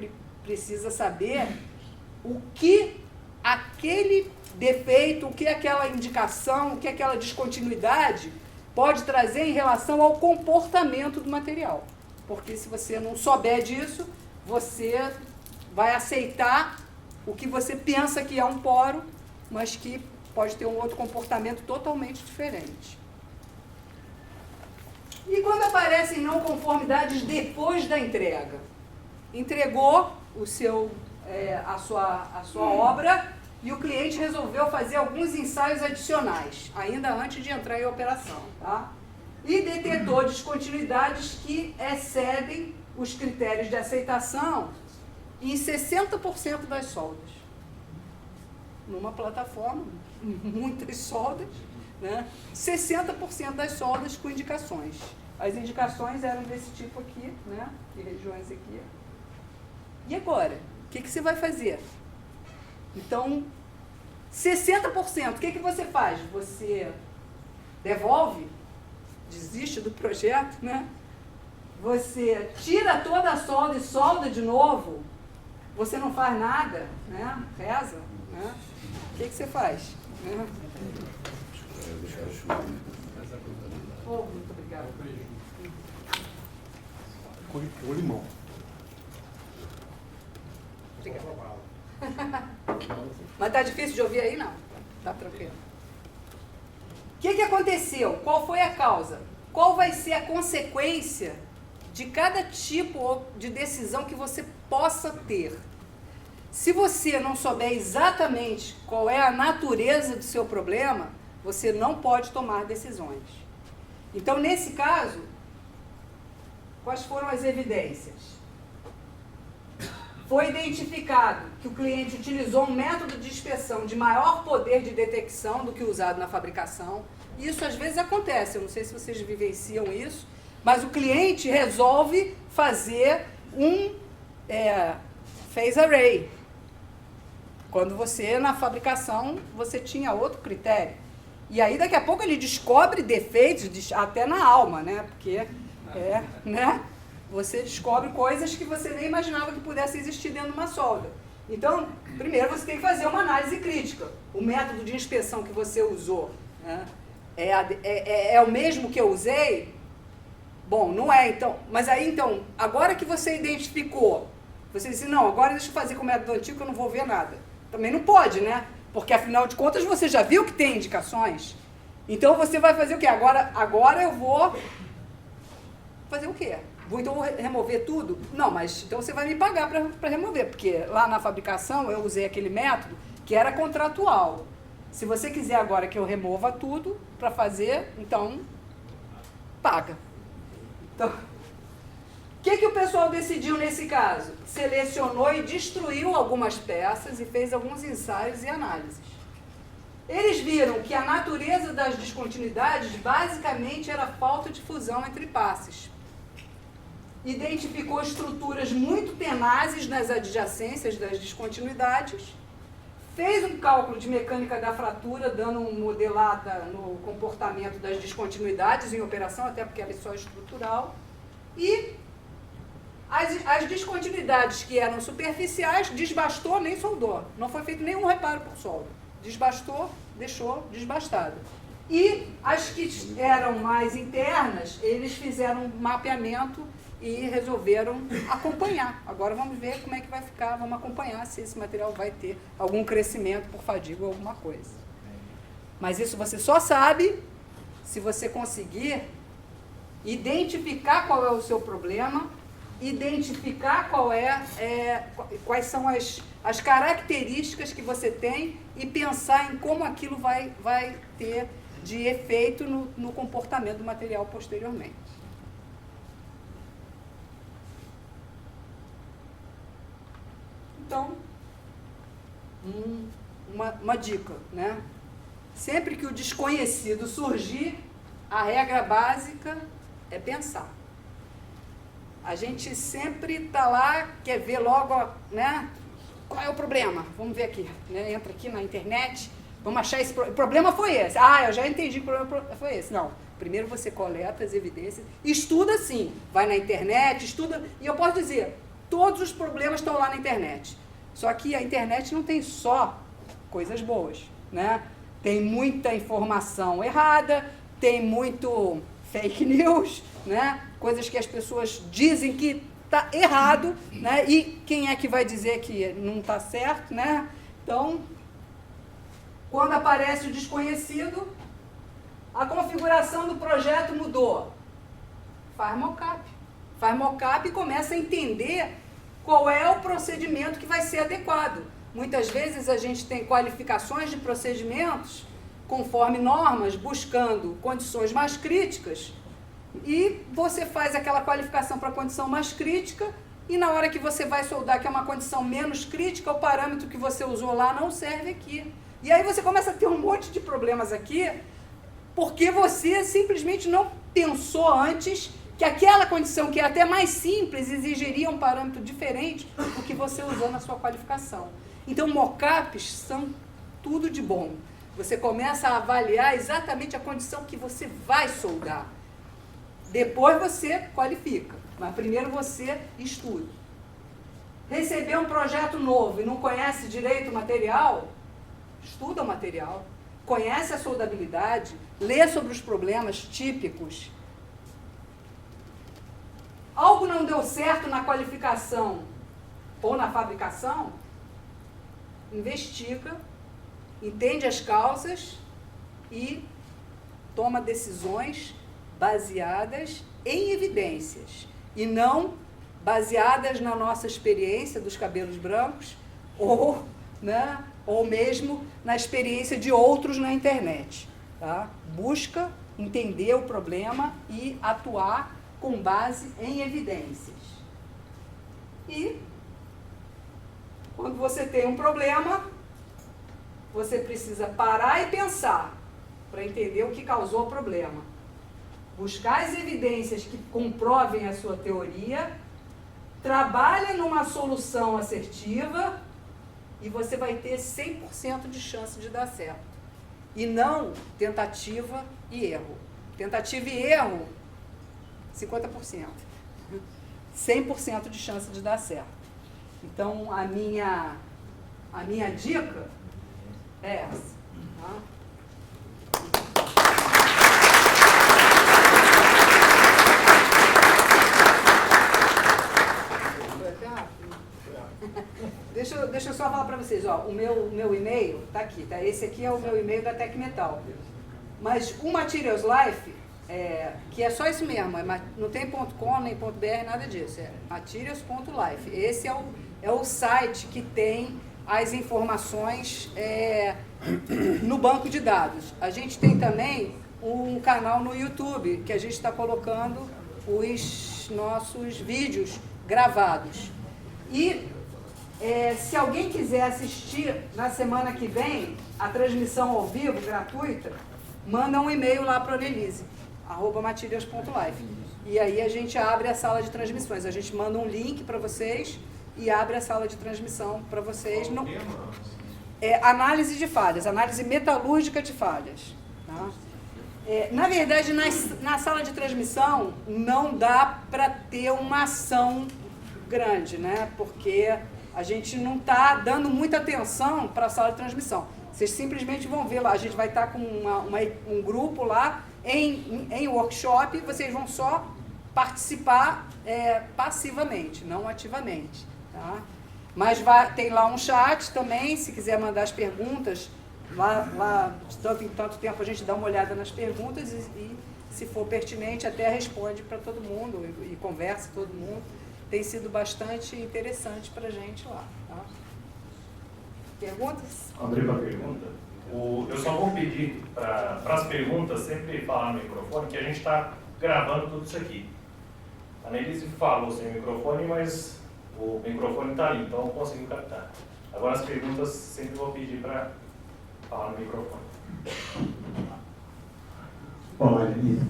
precisa saber o que aquele defeito, o que aquela indicação, o que aquela descontinuidade pode trazer em relação ao comportamento do material. Porque se você não souber disso, você vai aceitar o que você pensa que é um poro, mas que pode ter um outro comportamento totalmente diferente. E quando aparecem não conformidades depois da entrega? Entregou a sua obra e o cliente resolveu fazer alguns ensaios adicionais, ainda antes de entrar em operação, tá? E detectou descontinuidades que excedem os critérios de aceitação em 60% das soldas. Numa plataforma, muitas soldas, né? 60% das soldas com indicações. As indicações eram desse tipo aqui, né? De regiões aqui. E agora? O que você vai fazer? Então, 60%, o que você faz? Você devolve, desiste do projeto, né? Você tira toda a solda e solda de novo, você não faz nada, né? Reza, né? O que você faz? Né? Oh, muito obrigada. Com limão. Obrigada. Mas tá difícil de ouvir aí? Não. Tá tranquilo. O que aconteceu? Qual foi a causa? Qual vai ser a consequência de cada tipo de decisão que você possa ter? Se você não souber exatamente qual é a natureza do seu problema, você não pode tomar decisões. Então, nesse caso, quais foram as evidências? Foi identificado que o cliente utilizou um método de inspeção de maior poder de detecção do que o usado na fabricação. Isso às vezes acontece, eu não sei se vocês vivenciam isso, mas o cliente resolve fazer um phase array. Quando você, na fabricação, você tinha outro critério. E aí, daqui a pouco, ele descobre defeitos, até na alma, né? Porque, né? Você descobre coisas que você nem imaginava que pudesse existir dentro de uma solda. Então, primeiro você tem que fazer uma análise crítica. O método de inspeção que você usou, né, é o mesmo que eu usei? Bom, não é, então. Mas aí, então, agora que você identificou, você disse, não, agora deixa eu fazer com o método antigo que eu não vou ver nada. Também não pode, né? Porque, afinal de contas, você já viu que tem indicações. Então, você vai fazer o quê? Agora eu vou fazer o quê? Então vou remover tudo? Não, mas então você vai me pagar para remover, porque lá na fabricação eu usei aquele método que era contratual. Se você quiser agora que eu remova tudo para fazer, então paga. Então, o que o pessoal decidiu nesse caso? Selecionou e destruiu algumas peças e fez alguns ensaios e análises. Eles viram que a natureza das descontinuidades basicamente era falta de fusão entre passes. Identificou estruturas muito tenazes nas adjacências das descontinuidades, fez um cálculo de mecânica da fratura, dando uma modelada no comportamento das descontinuidades em operação, até porque ela é só estrutural, e as descontinuidades que eram superficiais, desbastou, nem soldou. Não foi feito nenhum reparo por solda. Desbastou, deixou desbastado. E as que eram mais internas, eles fizeram um mapeamento e resolveram acompanhar. Agora vamos ver como é que vai ficar, vamos acompanhar se esse material vai ter algum crescimento por fadiga ou alguma coisa. Mas isso você só sabe se você conseguir identificar qual é o seu problema, identificar quais são as características que você tem e pensar em como aquilo vai ter de efeito no comportamento do material posteriormente. Então, uma dica, né? Sempre que o desconhecido surgir, a regra básica é pensar. A gente sempre está lá, quer ver logo, né? qual é o problema? Vamos ver aqui, né? Entra aqui na internet, vamos achar esse problema. O problema foi esse. Ah, eu já entendi que o problema foi esse. Não, primeiro você coleta as evidências, estuda sim, vai na internet, estuda, e eu posso dizer, todos os problemas estão lá na internet. Só que a internet não tem só coisas boas, né? Tem muita informação errada, tem muito fake news, né? Coisas que as pessoas dizem que está errado, né? E quem é que vai dizer que não está certo, né? Então, quando aparece o desconhecido, a configuração do projeto mudou. Faz mockup. Faz mockup e começa a entender qual é o procedimento que vai ser adequado. Muitas vezes a gente tem qualificações de procedimentos conforme normas, buscando condições mais críticas, e você faz aquela qualificação para a condição mais crítica, e na hora que você vai soldar, que é uma condição menos crítica, o parâmetro que você usou lá não serve aqui. E aí você começa a ter um monte de problemas aqui, porque você simplesmente não pensou antes que aquela condição, que é até mais simples, exigiria um parâmetro diferente do que você usou na sua qualificação. Então, mockups são tudo de bom. Você começa a avaliar exatamente a condição que você vai soldar. Depois você qualifica, mas primeiro você estuda. Recebeu um projeto novo e não conhece direito o material, estuda o material, conhece a soldabilidade, lê sobre os problemas típicos. Algo não deu certo na qualificação ou na fabricação, investiga, entende as causas e toma decisões baseadas em evidências e não baseadas na nossa experiência dos cabelos brancos ou, né, ou mesmo na experiência de outros na internet. Tá? Busca entender o problema e atuar com base em evidências. E quando você tem um problema, você precisa parar e pensar para entender o que causou o problema. Buscar as evidências que comprovem a sua teoria, trabalha numa solução assertiva e você vai ter 100% de chance de dar certo. E não tentativa e erro. Tentativa e erro, 50%. 100% de chance de dar certo. Então, a minha dica é essa. Tá? Deixa eu só falar para vocês, ó, o meu e-mail está aqui, tá? Esse aqui é o meu e-mail da Tecmetal. Mas o Materials Life, que é só isso mesmo, não tem .com nem .br, nada disso, é materials.life. Esse é o site que tem as informações no banco de dados. A gente tem também um canal no YouTube, que a gente está colocando os nossos vídeos gravados. E se alguém quiser assistir na semana que vem a transmissão ao vivo, gratuita, manda um e-mail lá para a Annelise, @materials.life. E aí a gente abre a sala de transmissões. A gente manda um link para vocês e abre a sala de transmissão para vocês. Análise de falhas, análise metalúrgica de falhas. Tá? Na verdade, na sala de transmissão não dá para ter uma ação grande, né? Porque a gente não está dando muita atenção para a sala de transmissão. Vocês simplesmente vão ver lá, a gente vai estar com um grupo lá em workshop, vocês vão só participar passivamente, não ativamente. Tá? Mas tem lá um chat também, se quiser mandar as perguntas, lá de tanto em tanto tempo a gente dá uma olhada nas perguntas e se for pertinente, até responde para todo mundo e conversa com todo mundo. Tem sido bastante interessante para a gente lá. Tá? Perguntas? Abri para a pergunta. Eu só vou pedir para as perguntas sempre falar no microfone, que a gente está gravando tudo isso aqui. A Annelise falou sem microfone, mas o microfone está ali, então eu consigo captar. Agora as perguntas sempre vou pedir para falar no microfone. Olá, Annelise.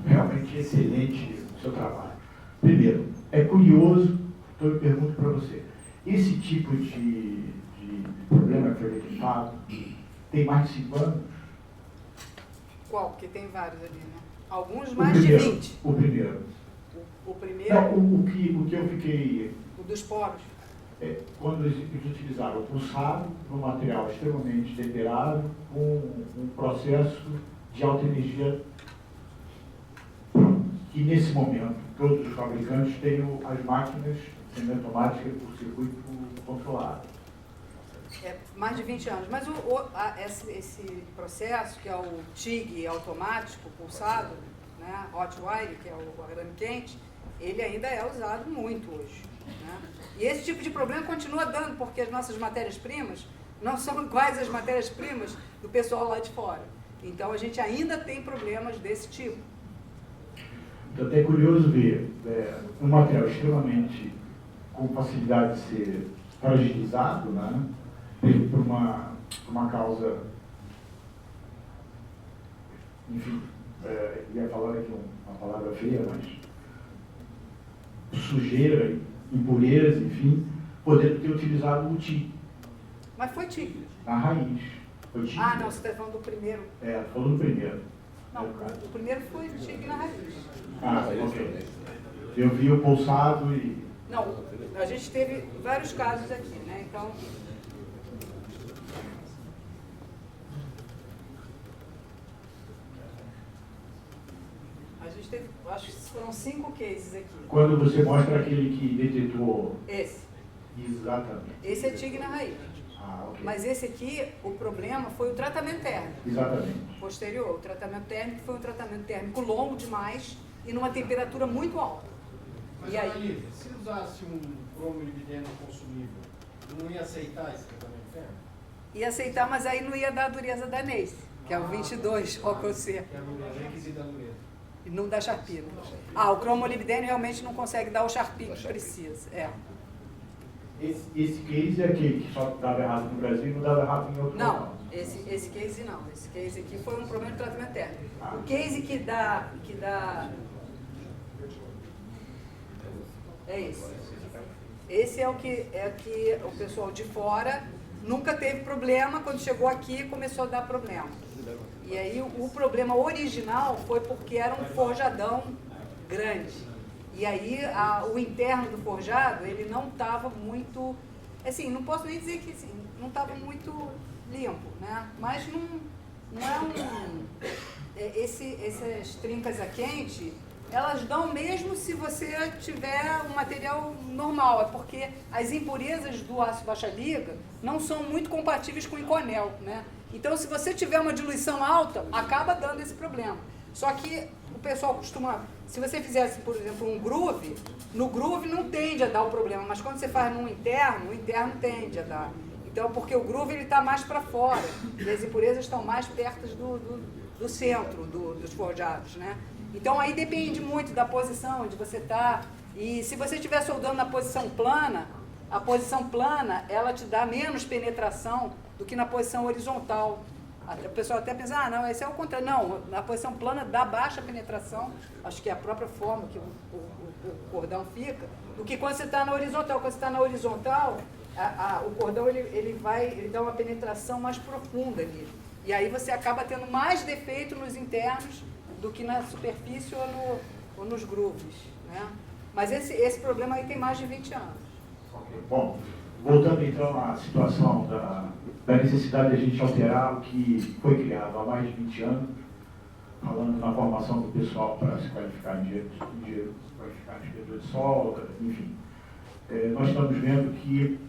Realmente excelente o seu trabalho. Primeiro, é curioso, então eu pergunto para você, Esse tipo de problema que foi detectado tem mais de 5 anos? Qual? Porque tem vários ali, né? Alguns O mais primeiro, de 20. O primeiro. O primeiro, Não, o que eu fiquei... o dos poros. Quando eles utilizaram o pulsado no material extremamente temperado, com um processo de alta energia, que nesse momento todos os fabricantes têm as máquinas semiautomáticas por circuito controlado. Mais de 20 anos. Mas esse processo, que é o TIG automático, pulsado, né, hot wire, que é o arame quente, ele ainda é usado muito hoje. Né? E esse tipo de problema continua dando, porque as nossas matérias-primas não são iguais às matérias-primas do pessoal lá de fora. Então a gente ainda tem problemas desse tipo. Então é curioso ver um material extremamente com facilidade de ser fragilizado, né, por uma causa, enfim, ia falar aqui uma palavra feia, mas sujeira, impureza, enfim, podendo ter utilizado o TIG. Mas foi TIG. Na raiz. Foi TIG. Ah, não, você está falando do primeiro. Falou do primeiro. Não, o primeiro foi TIG na raiz. Ah, ok. Eu vi o pulsado e... Não, a gente teve vários casos aqui, né? Então... A gente teve, acho que foram 5 cases aqui. Quando você mostra aquele que detetou... Esse. Exatamente. Esse é TIG na raiz. Ah, ok. Mas esse aqui, o problema foi o tratamento térmico. Exatamente. Posterior, o tratamento térmico foi um tratamento térmico longo demais e numa temperatura muito alta. Mas, E aí? Analise, se usasse um cromolibdeno consumível, não ia aceitar esse tratamento térmico? Ia aceitar, mas aí não ia dar a dureza da NACE, que é o 22, OCC. Que é o requisito da dureza. E não dá Sharpie. O cromolibdeno realmente não consegue dar o Sharpie que precisa. Esse case é aquele que só dava errado no Brasil e não dava errado em outro Não, local. esse case não. Esse case aqui foi um problema de tratamento térmico. O case que dá é esse. Esse é o que o pessoal de fora nunca teve problema, quando chegou aqui começou a dar problema. E aí o problema original foi porque era um forjadão grande. E aí o interno do forjado, ele não estava muito, assim, não posso nem dizer que assim, não estava muito limpo, né? Mas não é essas trincas a quente, elas dão mesmo se você tiver um material normal, é porque as impurezas do aço baixa-liga não são muito compatíveis com o Inconel, né? Então, se você tiver uma diluição alta, acaba dando esse problema. Só que o pessoal costuma, se você fizesse, por exemplo, um groove, no groove não tende a dar o problema, mas quando você faz num interno, o interno tende a dar. Então, porque o groove ele está mais para fora, e as impurezas estão mais perto do centro dos forjados, né? Então, aí depende muito da posição onde você está. E se você estiver soldando na posição plana, a posição plana, ela te dá menos penetração do que na posição horizontal. O pessoal até pensa, não, esse é o contrário. Não, na posição plana dá baixa penetração, acho que é a própria forma que o cordão fica, do que quando você está na horizontal. Quando você está na horizontal, o cordão ele dá uma penetração mais profunda ali. E aí você acaba tendo mais defeito nos internos do que na superfície ou nos grooves, né? Mas esse problema aí tem mais de 20 anos. Okay. Bom, voltando então à situação da necessidade de a gente alterar o que foi criado há mais de 20 anos, falando na formação do pessoal para se qualificar em engenheiro, qualificar em inspetor de solda, enfim. Nós estamos vendo que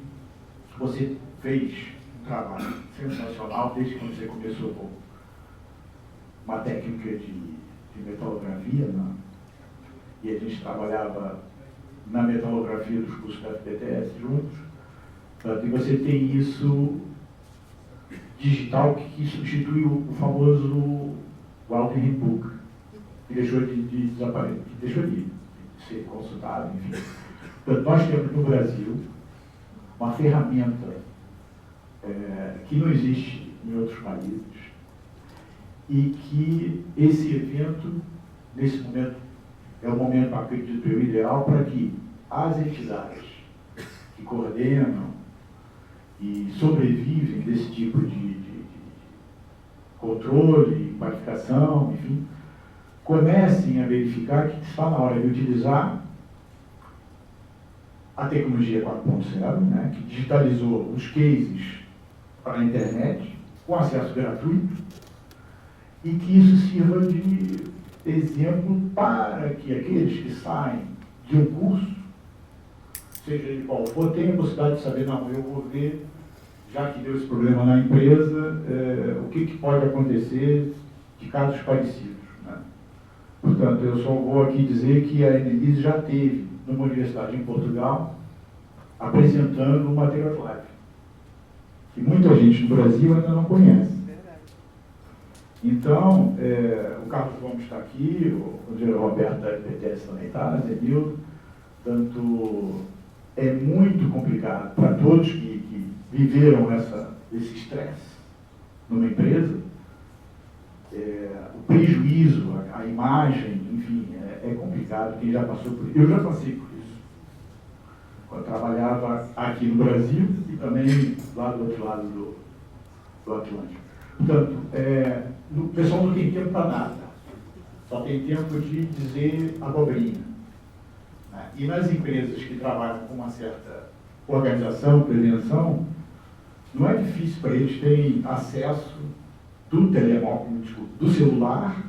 você fez um trabalho sensacional desde quando você começou com uma técnica de metalografia, né? E a gente trabalhava na metalografia dos cursos da FPTS juntos. E você tem isso digital que substitui o famoso Walter Book, que deixou de desaparecer, que deixou de ser consultado, enfim. Então, nós temos no Brasil uma ferramenta que não existe em outros países e que esse evento, nesse momento, é o momento, acredito eu, ideal para que as entidades que que coordenam e sobrevivem desse tipo de controle, qualificação, enfim, comecem a verificar que está na hora de utilizar a tecnologia 4.0, né, que digitalizou os cases para a internet, com acesso gratuito, e que isso sirva de exemplo para que aqueles que saem de um curso, seja ele qual for, tenham a possibilidade de saber, não, eu vou ver, já que deu esse problema na empresa, o que pode acontecer de casos parecidos. Né? Portanto, eu só vou aqui dizer que a Annelise já teve numa universidade em Portugal apresentando o Materials Live, que muita gente no Brasil ainda não conhece. Então, o Carlos Gomes está aqui, o Diego Roberto da FPTS também está, Zenildo. Portanto, é muito complicado para todos que viveram esse estresse numa empresa, o prejuízo, a imagem, enfim, é complicado. Quem já passou por isso, eu já passei por isso. Eu trabalhava aqui no Brasil e também lá do outro lado do Atlântico. Portanto, o pessoal não tem tempo para nada, só tem tempo de dizer abobrinha. Né? E nas empresas que trabalham com uma certa organização, prevenção, não é difícil para eles terem acesso do do celular,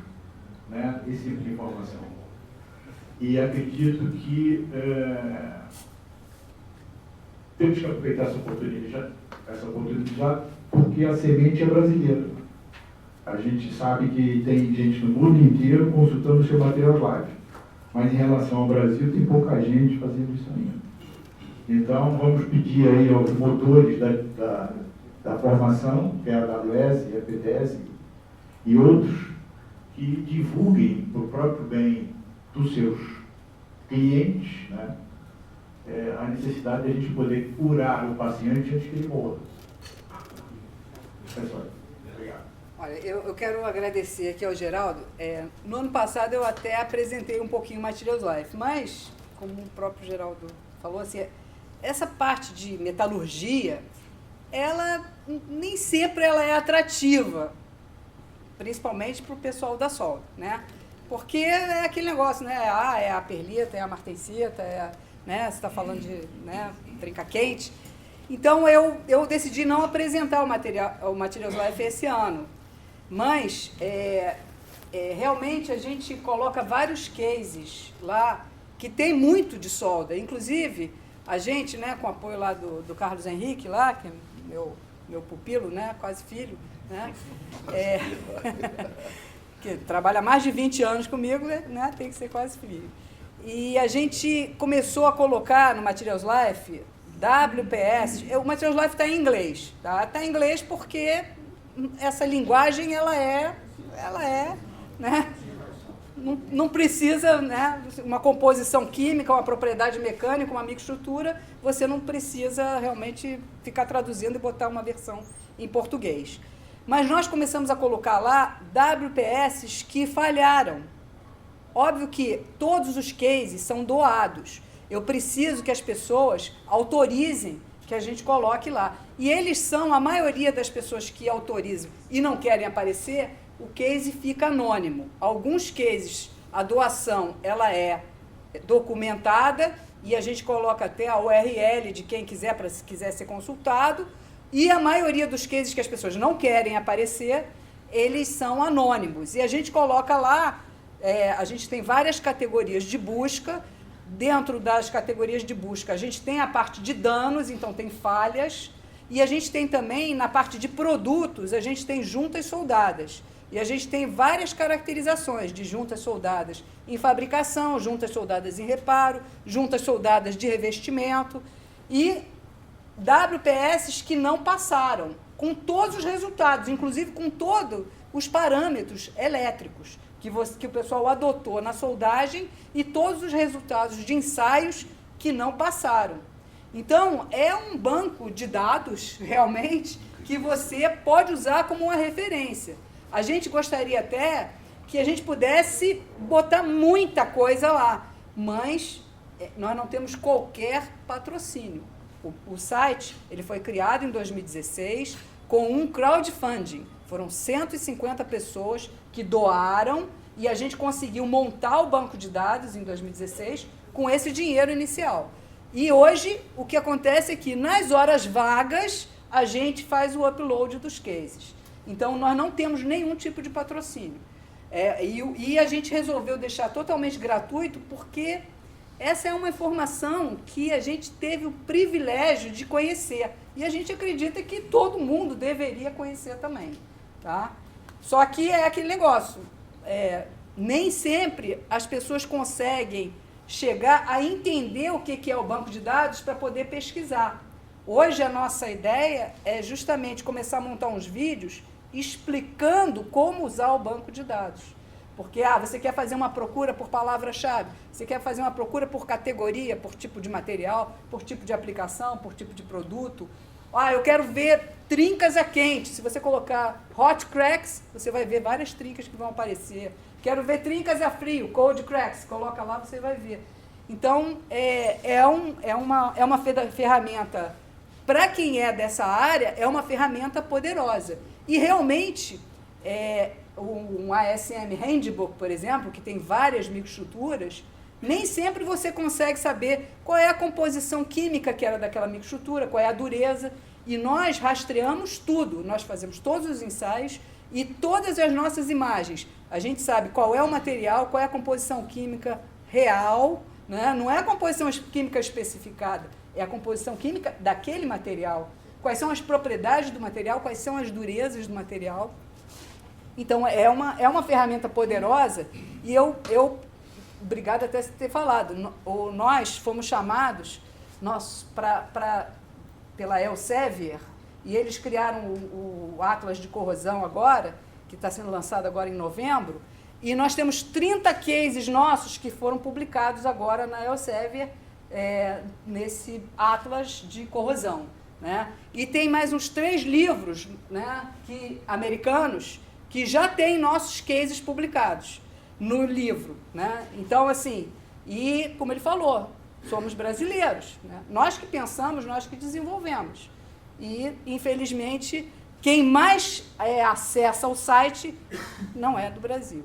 né, esse tipo de informação. E acredito que temos que aproveitar essa oportunidade porque a semente é brasileira. A gente sabe que tem gente no mundo inteiro consultando o seu Materials Live, mas em relação ao Brasil tem pouca gente fazendo isso ainda. Então, vamos pedir aí aos motores da formação, que é a AWS, a FPTS e outros, que divulguem para o próprio bem dos seus clientes, né, a necessidade de a gente poder curar o paciente antes que ele morra. Pessoal, obrigado. Olha, eu quero agradecer aqui ao Geraldo. No ano passado eu até apresentei um pouquinho o Materials Life, mas, como o próprio Geraldo falou, assim, essa parte de metalurgia, ela nem sempre ela é atrativa, principalmente para o pessoal da solda, né? Porque é aquele negócio, né? É a perlita, é a martensita, né? Você está falando de, né, trinca quente. Então, eu decidi não apresentar o Materials Life esse ano, mas realmente a gente coloca vários cases lá que tem muito de solda. Inclusive, a gente, né, com o apoio lá do Carlos Henrique, lá, que é meu pupilo, né, quase filho, né, que trabalha mais de 20 anos comigo, né, tem que ser quase filho. E a gente começou a colocar no Materials Life WPS, o Materials Life está em inglês, tá? Está em inglês porque essa linguagem, ela é, né? Não precisa, né? Uma composição química, uma propriedade mecânica, uma microestrutura, você não precisa realmente ficar traduzindo e botar uma versão em português. Mas nós começamos a colocar lá WPS que falharam. Óbvio que todos os cases são doados. Eu preciso que as pessoas autorizem que a gente coloque lá. E eles são, a maioria das pessoas que autorizam e não querem aparecer, o case fica anônimo. Alguns cases, a doação, ela é documentada e a gente coloca até a URL de quem quiser, para se quiser ser consultado. E a maioria dos cases que as pessoas não querem aparecer, eles são anônimos. E a gente coloca lá, a gente tem várias categorias de busca. Dentro das categorias de busca, a gente tem a parte de danos, então tem falhas, e a gente tem também, na parte de produtos, a gente tem juntas soldadas. E a gente tem várias caracterizações de juntas soldadas em fabricação, juntas soldadas em reparo, juntas soldadas de revestimento, e WPS que não passaram, com todos os resultados, inclusive com todos os parâmetros elétricos que o pessoal adotou na soldagem e todos os resultados de ensaios que não passaram. Então, é um banco de dados, realmente, que você pode usar como uma referência. A gente gostaria até que a gente pudesse botar muita coisa lá, mas nós não temos qualquer patrocínio. O site ele foi criado em 2016 com um crowdfunding. Foram 150 pessoas que doaram e a gente conseguiu montar o banco de dados em 2016 com esse dinheiro inicial. E hoje o que acontece é que nas horas vagas a gente faz o upload dos cases. Então nós não temos nenhum tipo de patrocínio. E a gente resolveu deixar totalmente gratuito porque essa é uma informação que a gente teve o privilégio de conhecer. E a gente acredita que todo mundo deveria conhecer também. Tá? Só que é aquele negócio. Nem sempre as pessoas conseguem chegar a entender o que é o banco de dados para poder pesquisar. Hoje a nossa ideia é justamente começar a montar uns vídeos explicando como usar o banco de dados. Porque você quer fazer uma procura por palavra-chave, você quer fazer uma procura por categoria, por tipo de material, por tipo de aplicação, por tipo de produto. Eu quero ver trincas a quente. Se você colocar hot cracks, você vai ver várias trincas que vão aparecer. Quero ver trincas a frio, cold cracks, coloca lá, você vai ver. Então, é uma ferramenta, para quem é dessa área, é uma ferramenta poderosa. E realmente, um ASM Handbook, por exemplo, que tem várias microestruturas, nem sempre você consegue saber qual é a composição química que era daquela microestrutura, qual é a dureza, e nós rastreamos tudo, nós fazemos todos os ensaios e todas as nossas imagens. A gente sabe qual é o material, qual é a composição química real, né? Não é a composição química especificada, é a composição química daquele material. Quais são as propriedades do material, quais são as durezas do material. Então, é uma ferramenta poderosa e obrigada até por ter falado, nós fomos chamados pela Elsevier e eles criaram o Atlas de Corrosão agora, que está sendo lançado agora em novembro, e nós temos 30 cases nossos que foram publicados agora na Elsevier, nesse Atlas de Corrosão. Né? E tem mais uns 3 livros, né, americanos que já têm nossos cases publicados no livro. Né? Então, assim, e como ele falou, somos brasileiros. Né? Nós que pensamos, nós que desenvolvemos. E, infelizmente, quem mais acessa o site não é do Brasil.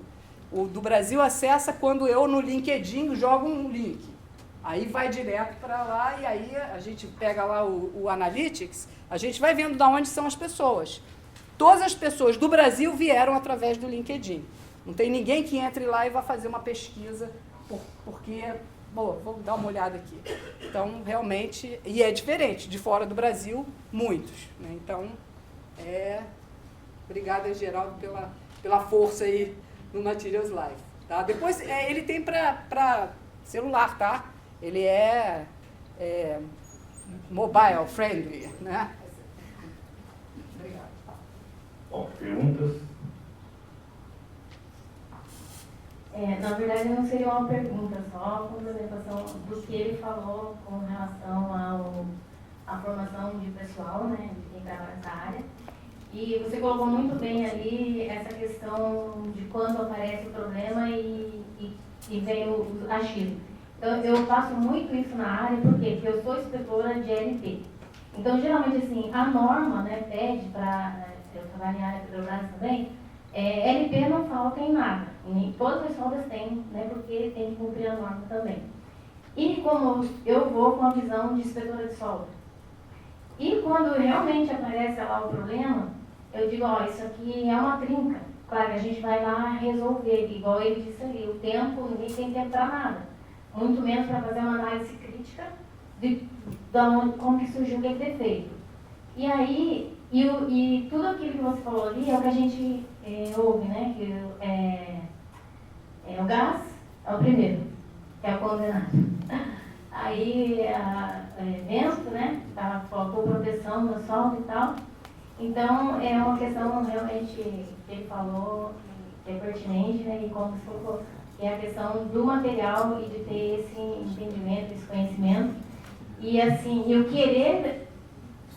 O do Brasil acessa quando eu, no LinkedIn, jogo um link. Aí vai direto para lá e aí a gente pega lá o Analytics, a gente vai vendo de onde são as pessoas. Todas as pessoas do Brasil vieram através do LinkedIn. Não tem ninguém que entre lá e vá fazer uma pesquisa porque, vou dar uma olhada aqui. Então, realmente, e é diferente, de fora do Brasil, muitos. Né? Então, obrigada, Geraldo, pela força aí no Materials Live. Tá? Depois, ele tem para celular, tá? Ele é mobile friendly, né? Obrigado. Bom, perguntas? Na verdade, não seria uma pergunta, só uma complementação do que ele falou com relação à formação de pessoal, né, de quem trabalha nessa área. E você colocou muito bem ali essa questão de quando aparece o problema e vem o achismo. Então, eu faço muito isso na área, por quê? Porque eu sou inspetora de LP. Então, geralmente, assim, a norma, né, pede para, eu trabalho em área de também, LP não falta em nada. E todas as soldas têm, né, porque tem que cumprir a norma também. E como eu vou com a visão de inspetora de solda. E quando realmente aparece lá o problema, eu digo, isso aqui é uma trinca. Claro, a gente vai lá resolver, igual ele disse ali, o tempo, ninguém tem tempo para nada. Muito menos para fazer uma análise crítica de como que surgiu aquele defeito. E aí, e tudo aquilo que você falou ali é o que a gente ouve, né? Que o gás é o primeiro, que é o condenado. Aí, vento, né? Faltou proteção no solo e tal. Então, é uma questão realmente que ele falou, que é pertinente, né? E como você colocou, que é a questão do material e de ter esse entendimento, esse conhecimento. E assim, eu querer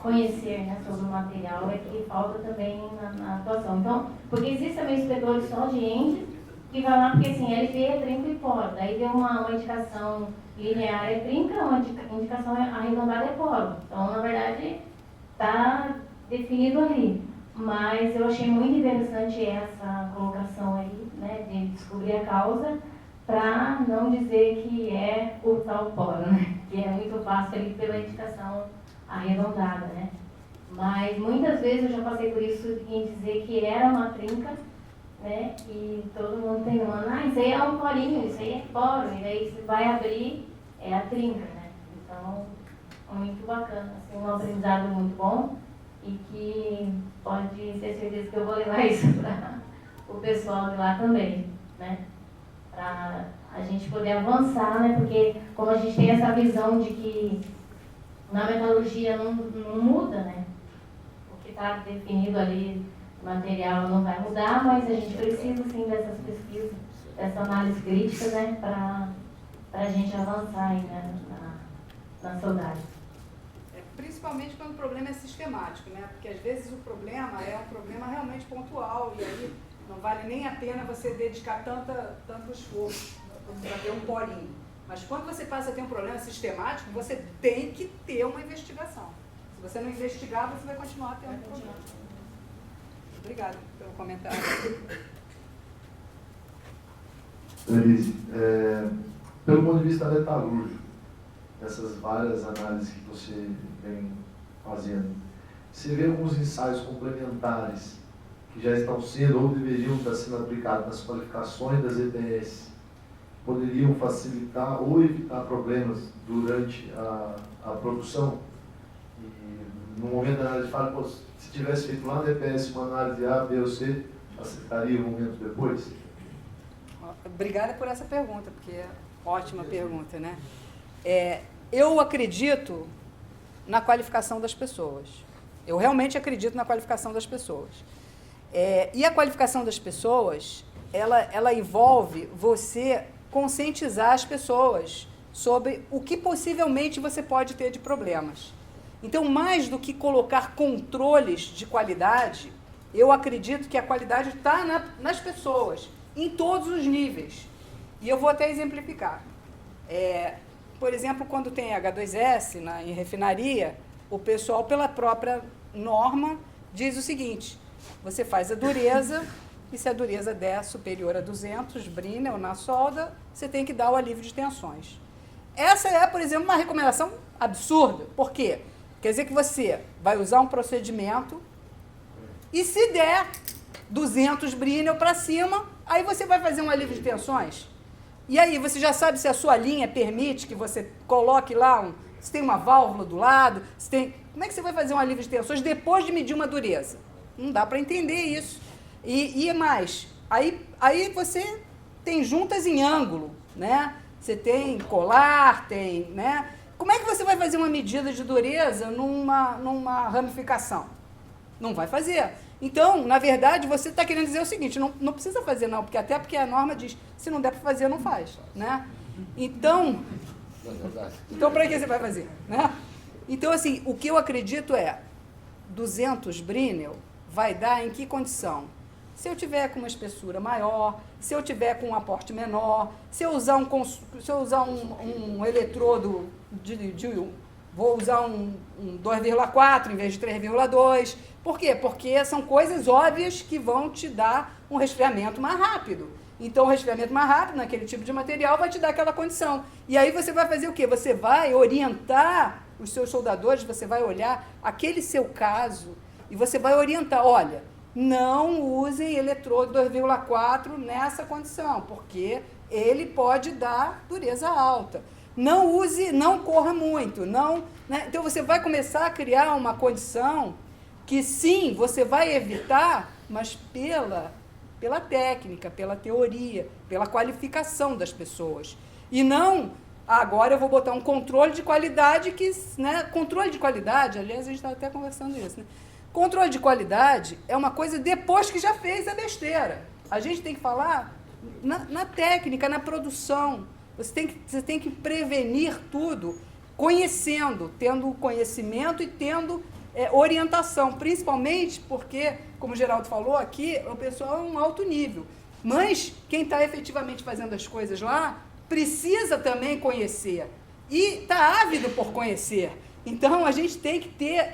conhecer, né, sobre o material é que falta também na atuação. Então, porque existe também inspetores só de engine, que vai lá, porque assim, LV é trinca e poro, daí deu uma indicação linear é trinca, uma indicação arredondada é poro. Então, na verdade, está definido ali. Mas eu achei muito interessante essa colocação aí, né, de descobrir a causa, para não dizer que é o tal poro, né, que é muito fácil ali pela indicação arredondada, né. Mas muitas vezes eu já passei por isso em dizer que era uma trinca, né, e todo mundo tem uma, isso aí é um porinho, isso aí é poro, e daí você vai abrir, é a trinca, né. Então, muito bacana, assim, um aprendizado muito bom. E que pode ter certeza que eu vou levar isso para o pessoal de lá também, né? Para a gente poder avançar, né? Porque como a gente tem essa visão de que na metalurgia não muda, né? O que está definido ali, o material não vai mudar, mas a gente precisa sim dessas pesquisas, dessa análise crítica, né? Para a gente avançar aí, né? na saudade. Principalmente quando o problema é sistemático, né? Porque às vezes o problema é um problema realmente pontual e aí não vale nem a pena você dedicar tanto esforço para ter um porinho. Mas quando você passa a ter um problema sistemático, você tem que ter uma investigação. Se você não investigar, você vai continuar tendo problema. Obrigada pelo comentário. Denise, pelo ponto de vista metalúrgico, essas várias análises que você vem fazendo, você vê alguns ensaios complementares que já estão sendo ou deveriam estar sendo aplicados nas qualificações das ETS, poderiam facilitar ou evitar problemas durante a produção? E no momento da análise fala, se tivesse feito lá no EPS uma análise A, B ou C, facilitaria um momento depois? Obrigada por essa pergunta, porque é ótima pergunta, né? Eu acredito na qualificação das pessoas. Eu realmente acredito na qualificação das pessoas. E a qualificação das pessoas, ela envolve você conscientizar as pessoas sobre o que possivelmente você pode ter de problemas. Então, mais do que colocar controles de qualidade, eu acredito que a qualidade está nas pessoas, em todos os níveis. E eu vou até exemplificar. Por exemplo, quando tem H2S em refinaria, o pessoal, pela própria norma, diz o seguinte: você faz a dureza, e se a dureza der superior a 200 Brinell na solda, você tem que dar o alívio de tensões. Essa é, por exemplo, uma recomendação absurda. Por quê? Quer dizer que você vai usar um procedimento e se der 200 Brinell para cima, aí você vai fazer um alívio de tensões. E aí, você já sabe se a sua linha permite que você coloque lá, se tem uma válvula do lado, como é que você vai fazer um alívio de tensões depois de medir uma dureza? Não dá para entender isso. E mais, aí você tem juntas em ângulo, né? Você tem colar, né? Como é que você vai fazer uma medida de dureza numa ramificação? Não vai fazer. Então, na verdade, você está querendo dizer o seguinte: não precisa fazer não, porque a norma diz, se não der para fazer, não faz, né? Então para que você vai fazer, né? Então, assim, o que eu acredito 200 Brinell vai dar em que condição? Se eu tiver com uma espessura maior, se eu tiver com um aporte menor, se eu usar um eletrodo vou usar um 2,4 em vez de 3,2. Por quê? Porque são coisas óbvias que vão te dar um resfriamento mais rápido. Então, o resfriamento mais rápido naquele tipo de material vai te dar aquela condição. E aí você vai fazer o quê? Você vai orientar os seus soldadores, você vai olhar aquele seu caso e você vai orientar: olha, não usem eletrodo 2,4 nessa condição, porque ele pode dar dureza alta. Não use, não corra muito. Né? Então, você vai começar a criar uma condição que, sim, você vai evitar, mas pela técnica, pela teoria, pela qualificação das pessoas. E não, agora eu vou botar um controle de qualidade controle de qualidade, aliás, a gente estava até conversando isso, né? Controle de qualidade é uma coisa depois que já fez a besteira. A gente tem que falar na técnica, na produção. Você tem que prevenir tudo conhecendo, tendo conhecimento e tendo orientação, principalmente porque, como o Geraldo falou aqui, o pessoal é um alto nível. Mas quem está efetivamente fazendo as coisas lá precisa também conhecer e está ávido por conhecer. Então, a gente tem que ter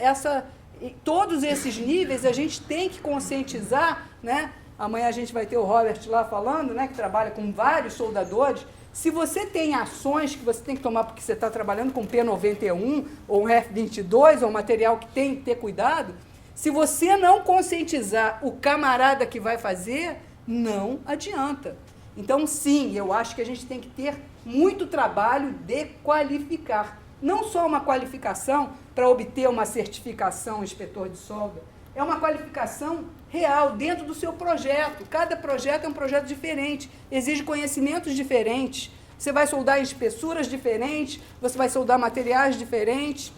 todos esses níveis, a gente tem que conscientizar, né? Amanhã a gente vai ter o Robert lá falando, né, que trabalha com vários soldadores. Se você tem ações que você tem que tomar porque você está trabalhando com P91 ou um F22 ou um material que tem que ter cuidado, se você não conscientizar o camarada que vai fazer, não adianta. Então, sim, eu acho que a gente tem que ter muito trabalho de qualificar. Não só uma qualificação para obter uma certificação inspetor de solda, é uma qualificação real dentro do seu projeto. Cada projeto é um projeto diferente, exige conhecimentos diferentes. Você vai soldar em espessuras diferentes, você vai soldar materiais diferentes,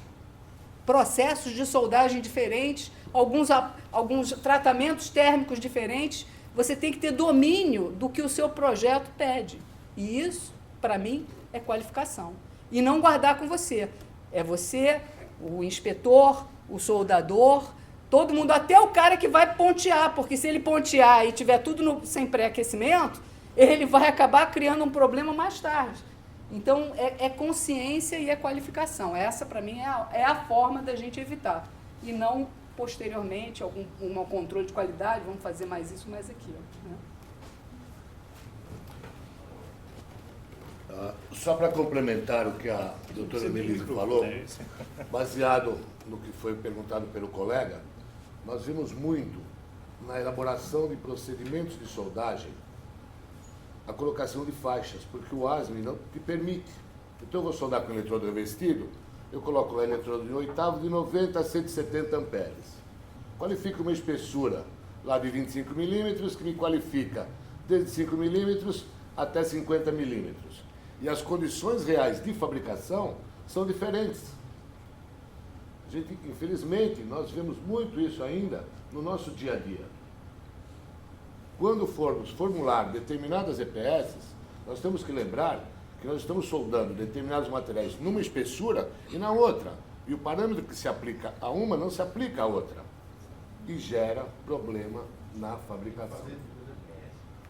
processos de soldagem diferentes, alguns tratamentos térmicos diferentes. Você tem que ter domínio do que o seu projeto pede. E isso, para mim, é qualificação. E não guardar com você. É você, o inspetor, o soldador, todo mundo, até o cara que vai pontear, porque se ele pontear e tiver tudo sem pré-aquecimento, ele vai acabar criando um problema mais tarde. Então, é consciência e é qualificação. Essa, para mim, é a forma da gente evitar. E não, posteriormente, um controle de qualidade, vamos fazer mais isso, mais aquilo. Né? Só para complementar o que a doutora Melise falou, baseado no que foi perguntado pelo colega, nós vimos muito na elaboração de procedimentos de soldagem a colocação de faixas, porque o ASME não te permite. Então eu vou soldar com eletrodo revestido, eu coloco lá eletrodo de 8º de 90 a 170 amperes. Qualifico uma espessura lá de 25 milímetros, que me qualifica desde 5 milímetros até 50 milímetros. E as condições reais de fabricação são diferentes. Infelizmente, nós vemos muito isso ainda no nosso dia a dia. Quando formos formular determinadas EPS, nós temos que lembrar que nós estamos soldando determinados materiais numa espessura e na outra. E o parâmetro que se aplica a uma não se aplica à outra. E gera problema na fabricação.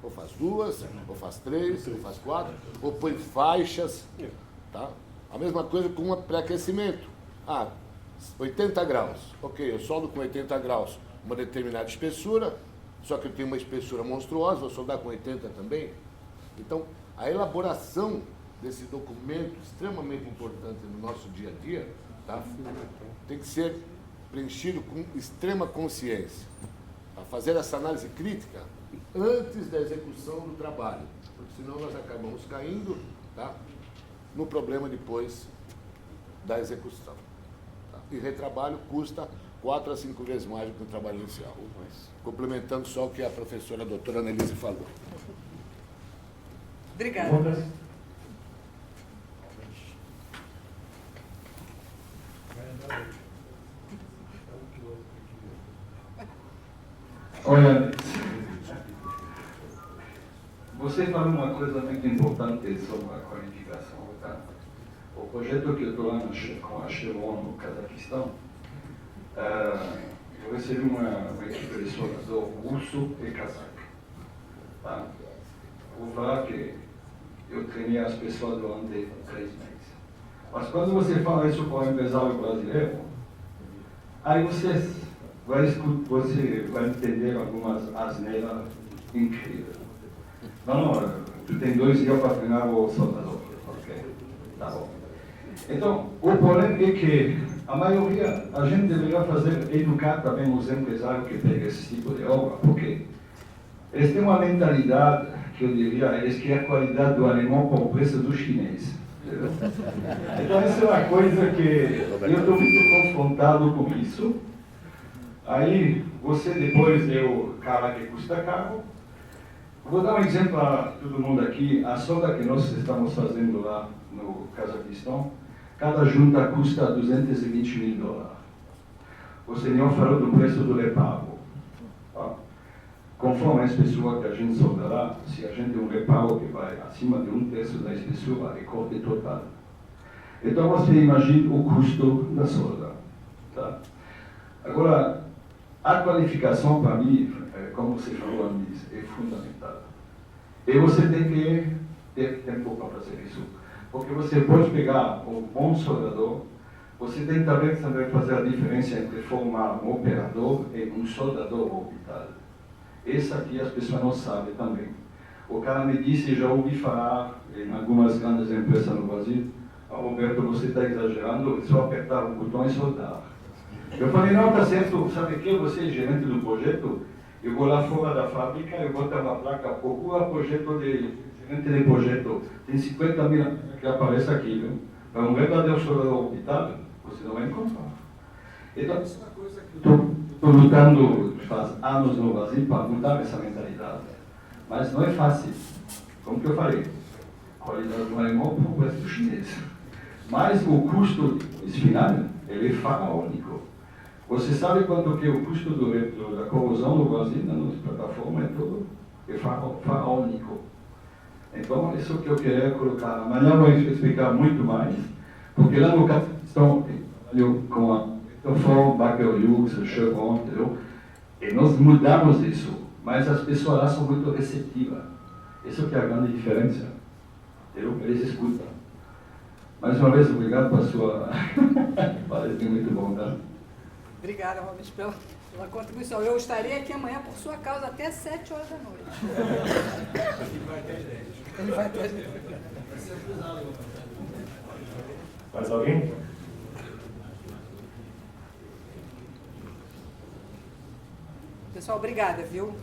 Ou faz 2, ou faz 3, ou faz 4, ou põe faixas. Tá? A mesma coisa com um pré-aquecimento. 80 graus. Ok, eu soldo com 80 graus uma determinada espessura, só que eu tenho uma espessura monstruosa, vou soldar com 80 também. Então, a elaboração desse documento extremamente importante no nosso dia a dia, tá? Tem que ser preenchido com extrema consciência. Tá? Fazer essa análise crítica antes da execução do trabalho, porque senão nós acabamos caindo, tá, no problema depois da execução. Tá? E retrabalho custa 4 a 5 vezes mais do que o trabalho inicial. Complementando só o que a professora doutora Annelise falou. Obrigada. Olha, você falou uma coisa muito importante sobre a qualificação. Tá? O projeto que eu estou lá com a Chevron no Cazaquistão, eu recebi uma equipe de soldador russo e cazaco. Tá? Vou falar que eu treinei as pessoas durante 3 meses. Mas quando você fala isso para um empresário brasileiro, aí você vai entender algumas asneiras incríveis. Não, tu tem 2 dias para treinar o soldador. Ok, tá bom. Então, o problema é que a maioria, a gente deveria educar também os empresários que pegam esse tipo de obra, porque eles têm uma mentalidade que eu diria, eles querem a qualidade do alemão por o preço do chinês. Entendeu? Então, isso é uma coisa que eu estou muito confrontado com isso. Aí, você depois é o cara que custa caro. Vou dar um exemplo para todo mundo aqui. A solda que nós estamos fazendo lá no Cazaquistão, cada junta custa $220 mil. O senhor falou do preço do reparo. Tá? Conforme a espessura que a gente solda lá, se a gente tem um reparo que vai acima de 1/3 da espessura, é corte total. Então você imagina o custo da solda. Tá? Agora, a qualificação para mim, como você falou, Annelise, é fundamental. E você tem que ter tempo para fazer isso. Porque você pode pegar um bom soldador, você tem também fazer a diferença entre formar um operador e um soldador orbital. Essa aqui as pessoas não sabem também. O cara me disse, já ouvi falar em algumas grandes empresas no Brasil, Roberto, você está exagerando, é só apertar o botão e soldar. Eu falei, não, está certo, sabe que você é gerente do projeto, eu vou lá fora da fábrica, eu vou ter uma placa, procura projeto de gerente de projeto, tem 50 mil que aparece aqui, viu? Para um verdadeiro soldador orbital, você não vai encontrar. Então, essa é uma coisa que eu estou lutando faz anos no Brasil para mudar essa mentalidade. Mas não é fácil. Como que eu falei, a qualidade do alemão para o resto chinês. Mas o custo final, ele é faraônico. Você sabe quanto que é o custo da corrosão no Brasil, nas plataformas, é todo faraônico. Então, isso que eu queria colocar. Amanhã eu vou explicar muito mais, porque lá no Cazaquistão, eu trabalho com a Vectorform, Baker Hughes, Chevron, entendeu? E nós mudamos isso, mas as pessoas lá são muito receptivas. Isso que é a grande diferença. Entendeu? Eles escutam. Mais uma vez, obrigado pela sua palestra, muito bom, tá? Obrigada, Robert, pela contribuição. Eu estarei aqui amanhã por sua causa até 7 horas da noite. Ele vai ter 10. Mais alguém? Pessoal, obrigada, viu?